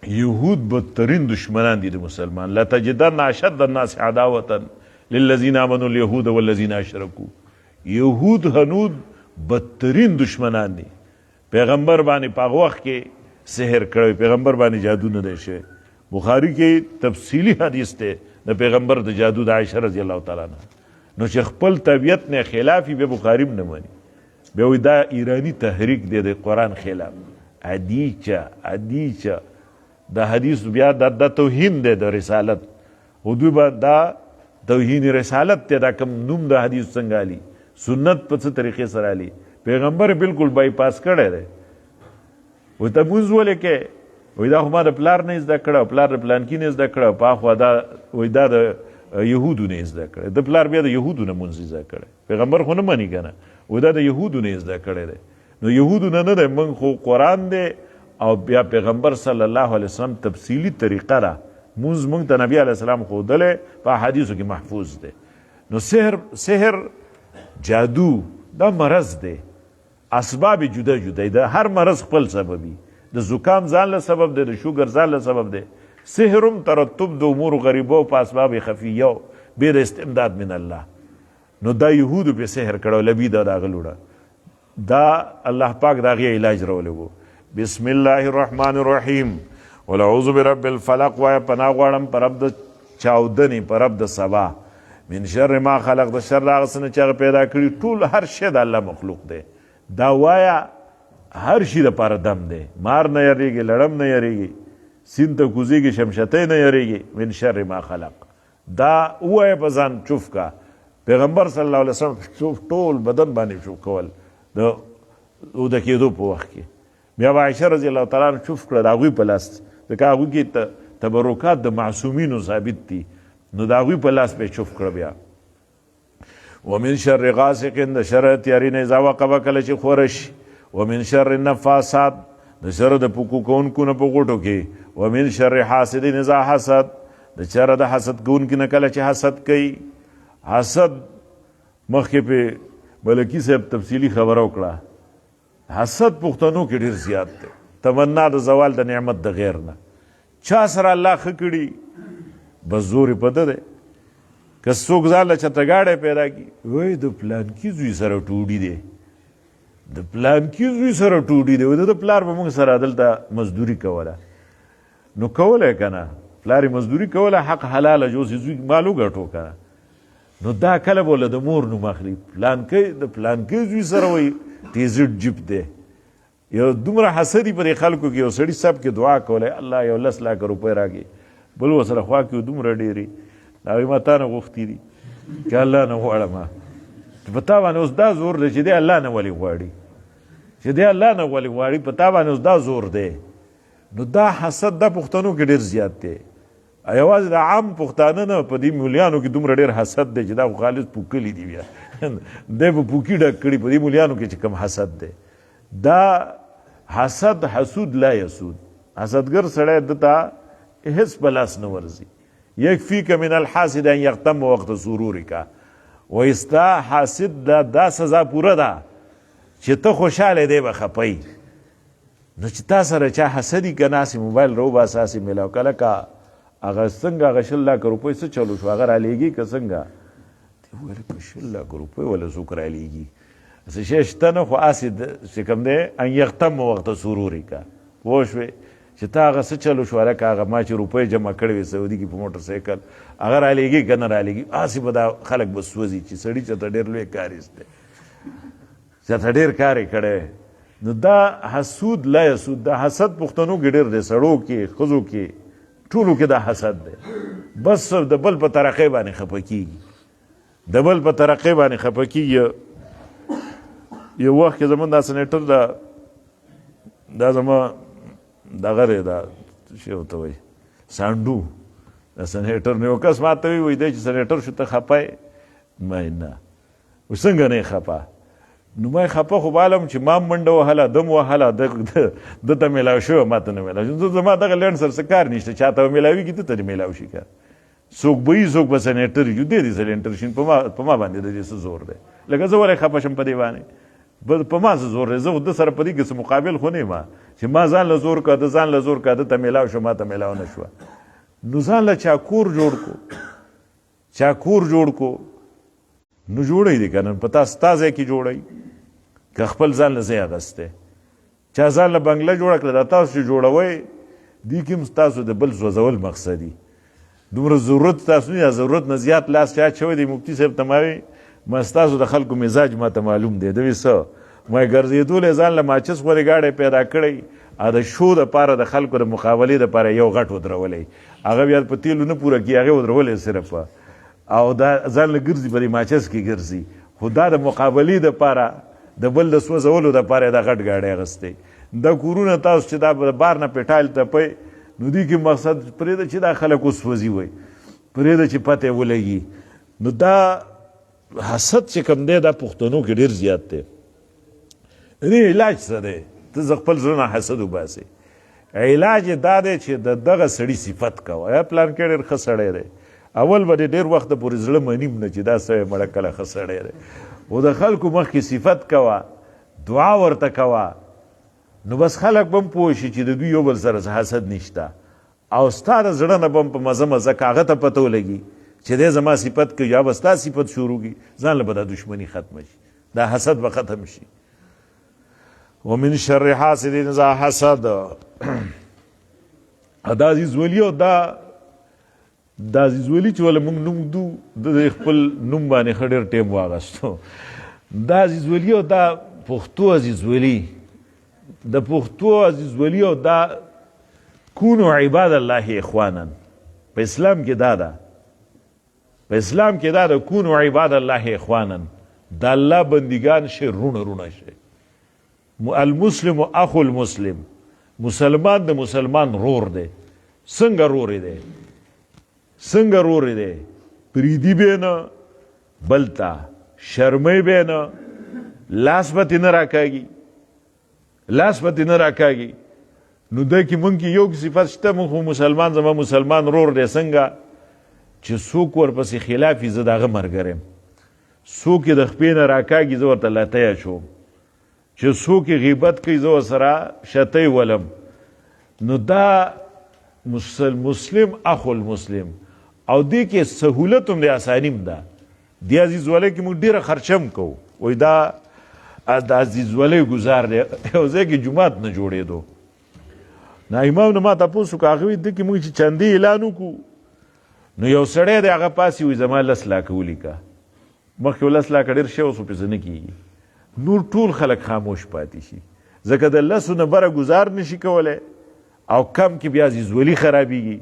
یهود بدترین دشمنان دي د مسلمان لتجدن اشد الناس عداوة للذین آمنوا اليهود والذین اشرکوا یهود هنود بدترین دشمنان دي پیغمبر باندې په وخت کې سحر کړی پیغمبر باندې جادو نه دی شوی بخاری کې تفصیلی حدیث دی د پیغمبر د جادو د عائشہ رضی الله تعالی عنها نو چې خپل طبیعت نه خلافی به بخاری نه مانی بیا وی دا ایرانی تحریک دی د قرآن خلاف عدیچه دا حدیث بیا دا توهین دی د رسالت دوی به دا توهین رسالت دی دا کم نوم د حدیث څنګه علی سنت په څه طریقې سره علی پیغمبر بالکل بائی پاس کړی دی وی ته مونځ ولې کې وی دا خو ما د پلار نه زده کړه پلار د پلانکي نه زده کړه پاخوا دا وی دا د یهودو نه زده کړه د پلار بیا د یهودو نه مونځ زده کړی پیغمبر خو نه مني که نه و دا د یهودو نه زده کړی دی نو یهودو نه دی موږ خو قرآن دی او بیا پیغمبر صلی الله علیه وسلم تفصیلی طریقه را مونځ موږ ته نبی علیه السلام ښودلی په حدیثو کې محفوظ دی نو سحر جادو دا مرض دی اسباب جدا جدا دی هر مرض خپل سببي د زکام ځان له سبب دی د شوګر ځان له سبب دی سحرم ترتب د امور غریبو په اسباب خفیه بې د استمداد من الله نو دا یهودو په سحر کړو لبی دا غلوړه دا الله پاک دا غي علاج راولې وو بسم الله الرحمن الرحیم ول اعوذ برب الفلق و پناه غواړم پر رب د چاودنی پر رب د سبا من شر ما خلق د شر هغه څه چې پیدا کړی ټول هر شی د الله مخلوق دی دا وایا هر شی د پاره دم دی مار نه یریږي لړم نه یریږي سین ته کوزیږي شمشته نه یریږي من شر ما خلق دا وای په ځان چوف کا پیغمبر صلی الله علیه وسلم ټول بدن باندې چوف کول د او د کېدو په وخت کې بیا عائشہ رضی الله تعالی عنها چوف کړه دا غوی په لاس د هغه کې تبرکات د معصومینو ثابت دي نو دا غوی په لاس په چوف کړه بیا ومن شر غاسق د شر تیاری نه اذا وقب کله چې خورش ومن شر النفاثات د شر د پوکو کوونکو نه په غوټو کې ومن شر حاسد اذا حسد د شر د حسد کوونکو نه کله چې حسد کوي حسد مخکې په ملکی صاحب تفصیلی خبر وکړه حسد پښتنو کې ډیر زیات دی تمنا د زوال د نعمت د غیر نه چا سره الله ښه کړي بس زور یې پته دی که څوک ځان له چتګاړی پیدا کړي وایي د پلانکي زوی سره ټوډي دی د پلانکي زوی سره ټوډي دی د پلار به موږ سره دلته مزدوري کوله نو کولی که نه پلار یې مزدوري کوله حق حلاله جوز زوی مالو ګټو که نو دا کله به له د مور نوم اخلي د پلانکي زوی سره وایي تیزټ جیپ دی یو دومره حسدي په دې خلکو کې یو سړي سب کې دعا کولی الله یو 10 لک روپۍ راکړي بل ورسره خوا کې دومره ډېرې هغوی ما تا نه غوښتي دي که الله نه غواړم په تا باندې اوس دا زور دی چې دی الله نه ولې غواړي چې دی الله نه ولې غواړي په تا باندې اوس دا زور دی نو دا حسد دا پښتنو کې ډېر زیات دی یوازې د عام پښتانه نه په دې مولیانو کې دومره ډېر حسد دی چې دا خو خالص پوکلي دي بیا دی په پوکي ډک کړي په دې مولیانو کې چې کم حسد دی دا حسد حسود لا یسود حسدګر سړی د ته هیڅ په لاس نه ورځي یکفیک من الحاسد ان یغتم وقت سرورک وایستا حاسد دا سزا پوره ده چې ته خوشحاله دی به خپی نو چې تا سره چا حسدي که ناسې موبایل روباسه هسې میلاو کله که هغه څنګه هغه 10 لک روپۍ څه چلو شو هغه رالیږي که څنګه دی ویل که 10 لک روپۍ وله څوک رالیږي څه شی شته نه، خو هسې چې کوم دی ان یغتم وقت سروري کا پوه شوې چې تا هغه څه چلو شو هلکه هغه ما چې روپۍ جمع کړې وې سعودي کې په موټر سایکل هغه رالېږي که نه رالېږي، هسې به دا خلک به سوځي چې سړي چېرته ډېر لوی کاریست دی، چېرته ډېر کار یې کړی. نو دا حسود لا یسود، دا حسد پښتنو کې ډېر دی، سړو کې ښځو کې ټولو کې دا حسد دی. بس د بل په ترقۍ باندې خفه کېږي، د بل په ترقۍ باندې خفه کېږي. یو وخت کې زمونږ دا سنیټر دا زما دغه دی دا شی ورته وایي سانډو، دا سنیټر نه یو کس ماته وایي دی چې سنیټر شو ته خفه یې؟ ما نه څنګه نه یې خفه؟ نو ما یې خفه خو بالم چې ما منډه وهله دم وهله ده ته میلاو شوی ما ته نه میلاو شوی. زما دغه لنډ سر څه کار نشته، چا ته به میلاویږي ته ته دې میلاو شي که څوک به یي څوک به سنیټر یو دی دې سنیټر شین په ما باندې د دې څه زور دی، لکه زه ولې خفه شم په دې باندې په ما څه زور دی، زه خو ده سره په دې کې څه مقابل خو نه یم چې ما ځان له زور که ده ځان له زور که ده ته میلاو شو ما ته میلاو نه شوه. نو ځان له چا کور جوړ کو، چا کور جوړ کو نو جوړی دی که نه په ستا ځای کې جوړی که خپل ځان له ځای اخیستی، چا ځان له بنګله جوړه کړه دا تاسو چې جوړوئ دې کې هم ستاسو د بل سوځول مقصدي، دومره ضرورت تاسو نه، ضرورت نه زیات لاس چا شوی دی. مفتي صاحب ته ما وی ما ستاسو د خلکو مزاج ما ته معلوم دی، دوی څه ما ګرځېدلې ځان له ماچس غورې گاډی پیدا کړی او د شو دپاره د خلکو د مقابلې دپاره یو غټ ودرولی، هغه بیا په تیلو نه پوره کي، هغې ودرولی صرف او دا ځان له ګرځي په دې ماچس کې ګرځي، خو دا د مقابلې دپاره د بل د سوځولو دپاره یې دا غټ ګاډی اخیستی. دا کورونه تاسو چې دا بار نه پیټایل تپئ نو دې کې مقصد پرېږده چې دا خلک وسوځي وی، پرېږده چې پته یې ولګي. نو دا حسد چې کوم دی دا پښتنو کې ډېر زیات دی. دې علاج څه دی؟ ته خپل زړه نه حسد وباسې، علاج یې دا دی چې د دغه سړي صفت کوه. یا پلان کې ډېر ښه سړی دی، اول به دې ډېر وخته پورې زړه منیم نه چې دا سړی مړه کله ښه سړی دی، او د خلکو مخکې صفت کوه، دعا ورته کوه، نو بس خلک به هم پوه شي چې د دوی یو بل سره حسد نشته، او ستا د زړه نه به هم په مزه مزه که هغه ته پته ولګي چې دی زما صفت کوي یا به ستا صفت شروع کړي، ځان له به دا دشمني ختمه شي، دا حسد به ختم شي. ومن شر حاسد اذا حسد. دا عزیز ولی او دا عزیز ولی چې ولا موږ نوم دو د خپل نوم باندې ښه ډېر ټیم واغستو. دا عزیز ولی او دا پښتو عزیز ولی، د پښتو عزیز ولی او دا کونو عباد الله اخوانا، په اسلام کې دا ده، په اسلام کې دا ده کونو عباد الله اخوانا، د الله بندگان شي رونه رونه شي. المسلم اخو المسلم، مسلمان د مسلمان رور دی. څنګه رور دی؟ څنګه رور دی؟ پریدي به نه بلتا، شرمۍ به نه، لاس به تې نه راکاږي، لاس به تې نه راکاږي. نو دی کې مونږ کې یو صفت شته، مونږ خو مسلمان زما مسلمان رور دی. څنګه چې څوک ورپسې خلاف وي زه د هغه ملګری یم، څوک یې د خپې نه راکاږي زه ورته لتیه شوم، چې څوک یې غیبت کوي زه ورسره شتی ولم. نو دا مسلم اخو المسلم، او دې کې سهولت هم دی، اساني هم ده. دې عزیز ولی کې موږ ډېره خرچه هم کوو، وایي دا د عزیز ولی ګزار دی، یو ځای کې جومات نه جوړېدو. نه امام نه ما تپوس وکړه، هغه وایي دې کې موږ چې چندې اعلان وکړو نو یو سړی دی هغه پاسې وایي زما 10 لاکه ولیکه، مخکې 10 لاکه ډېر شی اوس پېسه نه کېږي. نور ټول خلک خاموش پاتې شي، ځکه د 10 نه بره ګزار نشي کولی، او کم کې بیا عزیز ولی خرابېږي،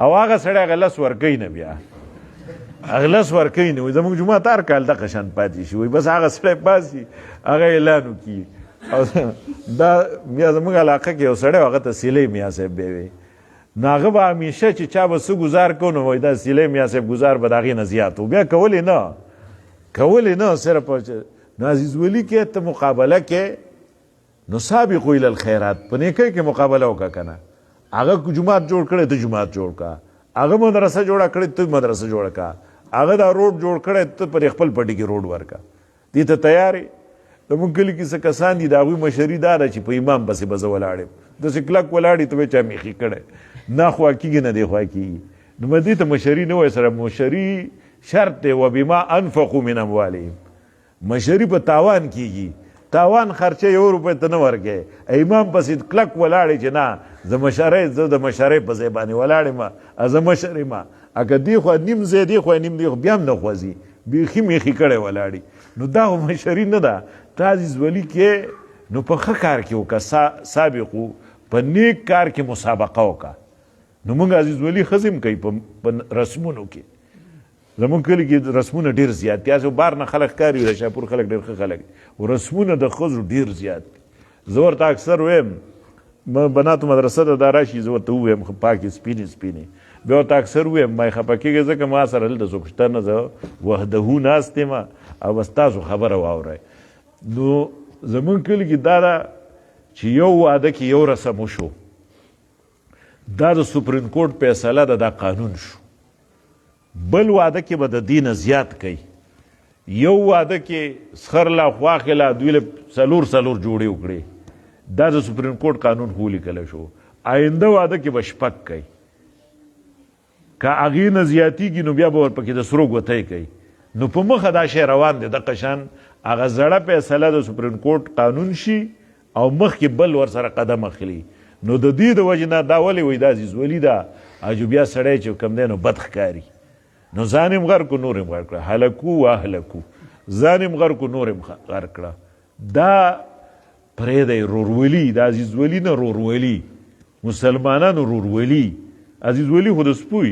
او هغه سړی هغه 10 ورکوي نه، بیا هغه 10 ورکوي نه. وایي زموږ جومات هر کال دغه شان پاتې شي، وایي بس هغه سړی پاسي هغه اعلان وکړي. او دا بیا زموږ علاقه کې یو سړی هغه ته سیلی میا صاحب به وي، نو هغه به همیشه چې چا به څه ګزار کو نو وایي دا سیلی میا صاحب ګزار به د هغې نه زیات و، بیا کولی نه صرف. نو عزیز ولی کې ته مقابله کې نو سابقو الی الخیرات، په نیکۍ کې مقابله وکړه که نه. هغه جومات جوړ کړی ته جومات جوړ کړه، هغه مدرسه جوړه کړې ته مدرسه جوړه کړه، هغه دا روډ جوړ کړی ته پر خپل پټي کې روډ ورکړه. دې ته تیار یې؟ زموږ کلي کې څه کسان دي د هغوی مشري دا ده چې په امام پسې به زه ولاړ یم، داسې کلک ولاړ یې ته به چا میخي کړی، نه خوا کېږي نه دې خوا کېږي. نو دې ته مشري نه وایي، سره مشري شرط دی. وبما انفقوا من اموالهم، مشري په تاوان کیږي. تاوان خرچه 1 روپۍ ته نه ورکې. امام پسې کلک ولاړې چې نه زه د مشرۍ په ځای باندې ولاړ یم، زه مشر یم. اگه دی خوا نیم ځای دی خوا نیم دی خو بیا هم نه خوځي، بیخي میخي کړی ولاړي. نو دا خو مشري نه ده. ته عزیز ولی کې نو په ښه کار کې وکړه، سابقو په نیک کار کې مسابقه وکړه. نو موږ عزیز ولی ښځې هم کوي په رسمونو کې. زمونږ کلي کې رسمونه ډېر زیات دي. هسې بار نه خلک ښکاري، د شاهپور خلک ډېر ښه خلک دي، رسمونه د ښځو ډېر زیات دي. زه ورته اکثر ویم بناتو مدرسه ده، دا راشي زه ورته ووایم پاکې سپینې سپینې. بیا ورته اکثر ووایم ما یې خفه کېږئ ځکه ما سره دلته څوک شته نه، زه وحدهو ناست یم او بس تاسو خبره واورئ. نو زمونږ کلي کې دا ده چې یو واده کې یو رسم وشو، دا د سپریم کورټ فیصله ده، دا قانون شو. بل واده کې به د دې نه زیات کوي. یو واده کې سخر لا خواښې لا دوی له څلور جوړې وکړې، دا د سپریم کورټ قانون خو ولیکلی شو. آینده واده کې به شپږ کوي، که هغې نه زیاتېږي نو بیا به ورپکې د سرو ګوتۍ کوي. نو په مخه دا شی روان دی. دغه شان هغه زړه فیصله د سپریم کورټ قانون شي او مخکې بل ورسره قدم اخلي. نو د دې د وجې نه دا ولې وایي دا عزیز ولي ده اجو بیا سړی چې کوم دی نو بد ښکاري. نو ځان یې غر کو نور یې غر کړه، هلکو و اهلکو، ځان یې غر کو نور یې غر کړه. دا پرېږدی رورولي، د عزیز ولي نه رورولي، مسلمانانو رورولي. عزیز ولي خو د سپوی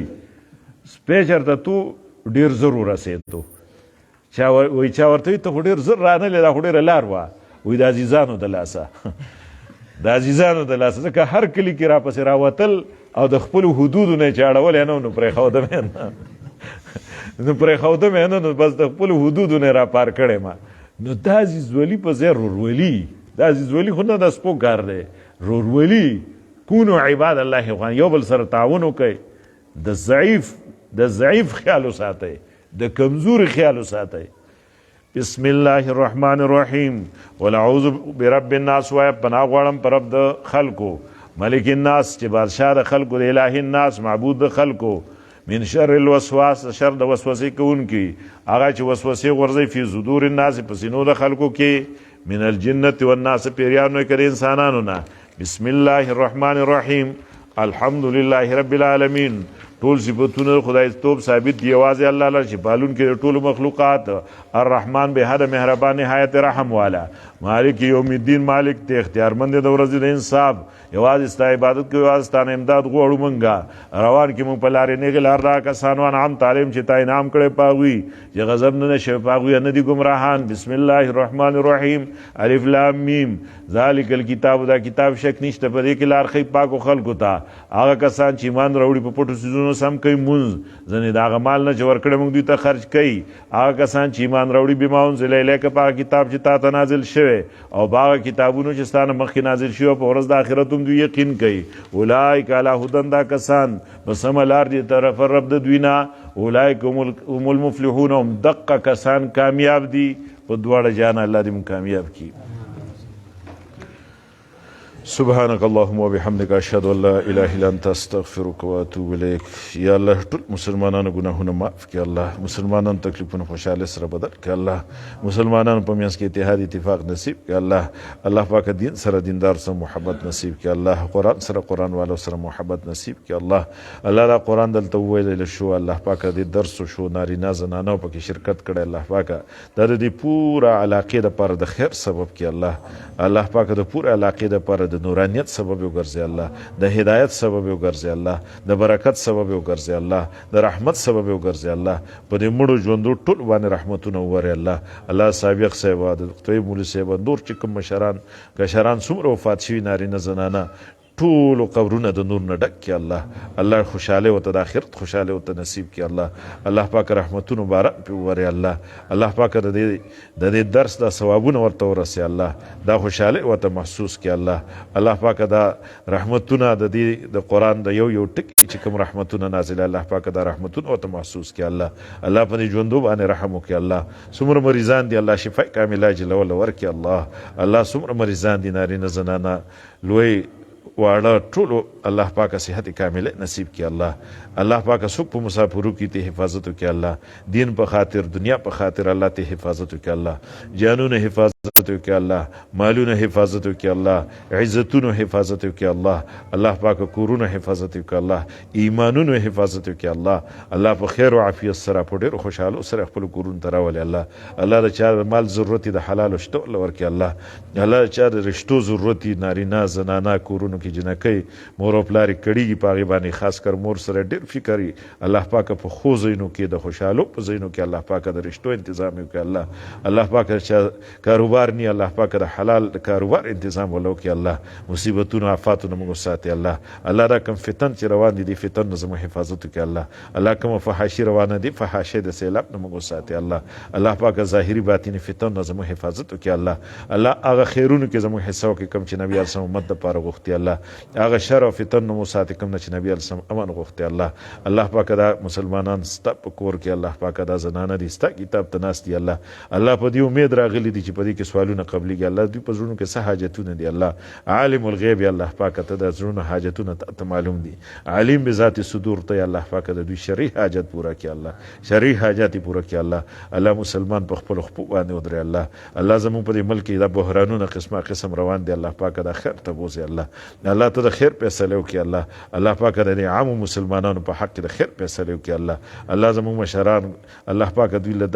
سپی چېرته تو ډېر زر ورسېدو، وایي چا ورته وایي ته خو ډېر زر رانلې، دا خو ډېره لار وه. وایي د عزیزانو د لاسه د عزیزانو د لاسه، ځکه هر کلي کې راپسې راوتل او د خپلو حدودو نه یې چې اړولی نه نو پرېښودم یې نه نو پرېښودم یې نه، نو بس د خپلو حدودو نه یې راپار کړی ما. نو دا عزیز ولي په ځای رورولي، دا عزیز ولي خو نه د سپو کار دی. رورولي کونو عباد الله خوان، یو بل سره تعاون وکئ. د ضعیف خیال وساتئ، د کمزوري خیال وساتئ. بسم الله الرحمن الرحیم. قل اعوذ برب الناس، وایه پناه غواړم په رب د خلکو، ملک الناس چې بادشاه د خلکو، د اله الناس معبود د خلکو، من شر الوسواس شر د وسوسې کوونکي، هغه چې وسوسې غورځوي فی صدور الناس په سینو د خلکو کې، من الجنة والناس پیریانو کې د انسانانو نه. بسم الله الرحمن الرحیم. الحمد لله رب العالمین. ټول صفتونه خدای توب ثابت دی یوازې الله لره چې پالونکی د ټولو مخلوقات. الرحمن به حد مهربان نهایت رحم والا. مالک یوم الدین مالک ته اختیارمند د ورځې د انصاف. یوازې ستا عبادت کوو، یوازې ستا نه امداد غواړو مونږه. روان کې مونږ په لارې نیغې لار دا کسانو انعمت علیهم چې تا انعام کړی په هغوی چې غضب نه شوی په هغوی نه دي ګمراهان. بسم الله الرحمن الرحیم. الف لام میم. ذلک الکتاب، دا کتاب شک نشته په دې کې لار ښیي پاکو خلکو ته. هغه کسان چې ایمان راوړي په پټو څیزونو سم کوي مونځ، ځینې د هغه مال نه چې ورکړی موږ دوی ته خرج کوي. هغه کسان چې ایمان راوړي بما انزل الیک، په هغه کتاب چې تا ته نازل شوی او په هغه کتابونو چې ستا نه مخکې نازل شوي، په ورځ د آخرت هم دوی یقین کوي. اولئک علی هدی، دا کسان په سمه لار دي طرف رب د دوی نه. اولئک هم المفلحون، هم دقه کسان کامیاب دي په دواړه جهان. الله دې موږ کامیاب کړي. سبحانك اللهم وبحمدك اشهد ان لا اله الا انت استغفرك واتوب اليك. یا الله ټول مسلمانانو ګناهونه معاف کړي، الله مسلمانانو تکلیفونه خوشاله سره بدل کړي، الله مسلمانانو په منځ کې اتحاد اتفاق نصیب کړي، الله پاک دین سره دیندار سره محبت نصیب کړي، الله قرآن سره قرآن والو سره محبت نصیب کړي. الله دا قرآن دلته وویل شو، الله پاک دې درس شو نارینه زنانه پکې شرکت کړي، الله پاک دا د دې پوره علاقې دپاره د خیر سبب کړي، الله پاک د پوره علاقې دپاره د نورانیت سبب وګرځي، الله د هدایت سبب وګرځي، الله د برکت سبب وګرځي، الله د رحمت سبب وګرځي، الله په دې مړو ژوندو ټول باندې رحمتونه ووري. الله سابق صاحب د طیب مولوي صاحب نور چې کوم مشران کشران څومره وفات شوي نارینه زنانه ټولو قبرونه د نور نه ډک کړي، الله خوشحاله ورته د آخرت خوشحاله ورته نصیب کړي، الله پاک رحمتونه باران پرې ووري، الله پاک د دې درس د ثوابونه ورته ورسي، الله دا خوشحاله ورته محسوس کړي، الله پاک دا رحمتونه د دې د قرآن د یو ټکي چې کوم رحمتونه نازله، الله پاک دا رحمتونه ورته محسوس کړي، الله په دې ژوندو باندې رحم وکړي، څومره مریضان دي الله شفا کامله عاجله ورکړي، الله څومره مریضان دي نارینه زنانه لوی واړه ټولو الله پاکه صحت کامله نصیب کړي الله. الله پاکه څوک په مسافرو کې ته حفاظت وکړي الله. دین په خاطر دنیا په خاطر الله ته حفاظت وکړي الله. جانونه حفاظت وکړي الله. مالونه حفاظت وکړي الله. عزتونو حفاظت وکړي الله. الله پاکه کورونه حفاظت وکړي الله. ایمانونو حفاظت وکړي الله. الله په خیر او عافیت سره په ډېرو خوشحالو سره خپل کورونه ته راولي الله. الله د چا مال ضرورت د حلالو شته ورکړي الله. الله د چا د رشتو ضرورت نارینه زنانه کورونو کې جنکۍ مور او پلار کړي په هغې باندې خاص کر مور سره ډېر فکر وي الله پاکه په ښو ځایونو کې د خوشحالو په ځایونو کې الله پاکه د رشتو تنظام وکړي الله. الله پاکه چې کاروبار نی الله پاکه د حلال کاروبار تنظام ولو کې الله. مصیبتونو آفاتونو موږ ساتي الله. الله دا کوم فتن چې روان دي د فتن نه زموږ حفاظت وکړي الله. الله کوم فحاشي روانه دي فحاشۍ د سیلاب نه موږ ساتي الله. الله پاکه ظاهري باطني فتن نه زموږ حفاظت وکړي الله. الله هغه خیرونو کې زموږ حصه وکړي کوم چې نبي علیه امت دپاره غوښتي الله. هغه شر او فتن نه مو ساتي کوم نه چې نبي علیه امن غوښتي الله. الله پاکه دا مسلمانان ستا په کور کې الله پاکه دا زنانه دي ستا کتاب ته ناست دي الله. الله په دې امید راغلي دي چې په دې کې سوالونه قبلېږي الله. دوی په زړونو کې څه حاجتونه دي الله. عالم الغیب الله پاکه ته د زړونو حاجتونه ته معلوم دي. علیم بذات صدور ته الله پاکه د دوی شرعي حاجت پوره کړي الله. شرعي حاجت یې پوره کړي الله. الله مسلمان په خپلو خپو باندې ودرې الله. الله زموږ په دې ملک کې دا بحرانونه قسمه قسم روان دي الله پاکه د خیر ته بوځي الله. الله ته د خیر فیصله وکړي الله. الله پاکه د عامو مسلمانانو په حق کې د خیر فیصله وکړي الله. الله زموږ مشران الله پاکه دوی له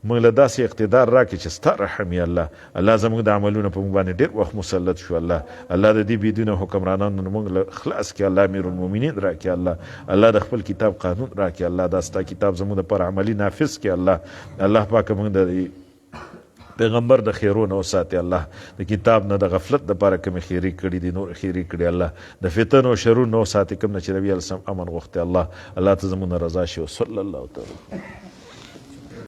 موږ له داسې اقتدار راکړي چې ستا رحم یې الله. الله زموږ د عملونه په موږ باندې ډېر وخت مسلط شو الله. الله د دې بېدونه حکمرانانو نه موږ له خلاص کړي الله. امیر المؤمنین راکړي الله. الله د خپل کتاب قانون راکړي الله. دا ستا کتاب زموږ دپاره عملي نافظ کړي الله. الله پاکه موږ د پیغمبر د خیرونه وساتي الله. د کتاب نه د غفلت دپاره کومې خیرې کړي دي نور خیرې کړي الله. د فتن او شرونو وساتي کوم نه چې نبي علیه امن غوښتي الله. الله ته زموږ نه رضا شي. وصلی الله تعالی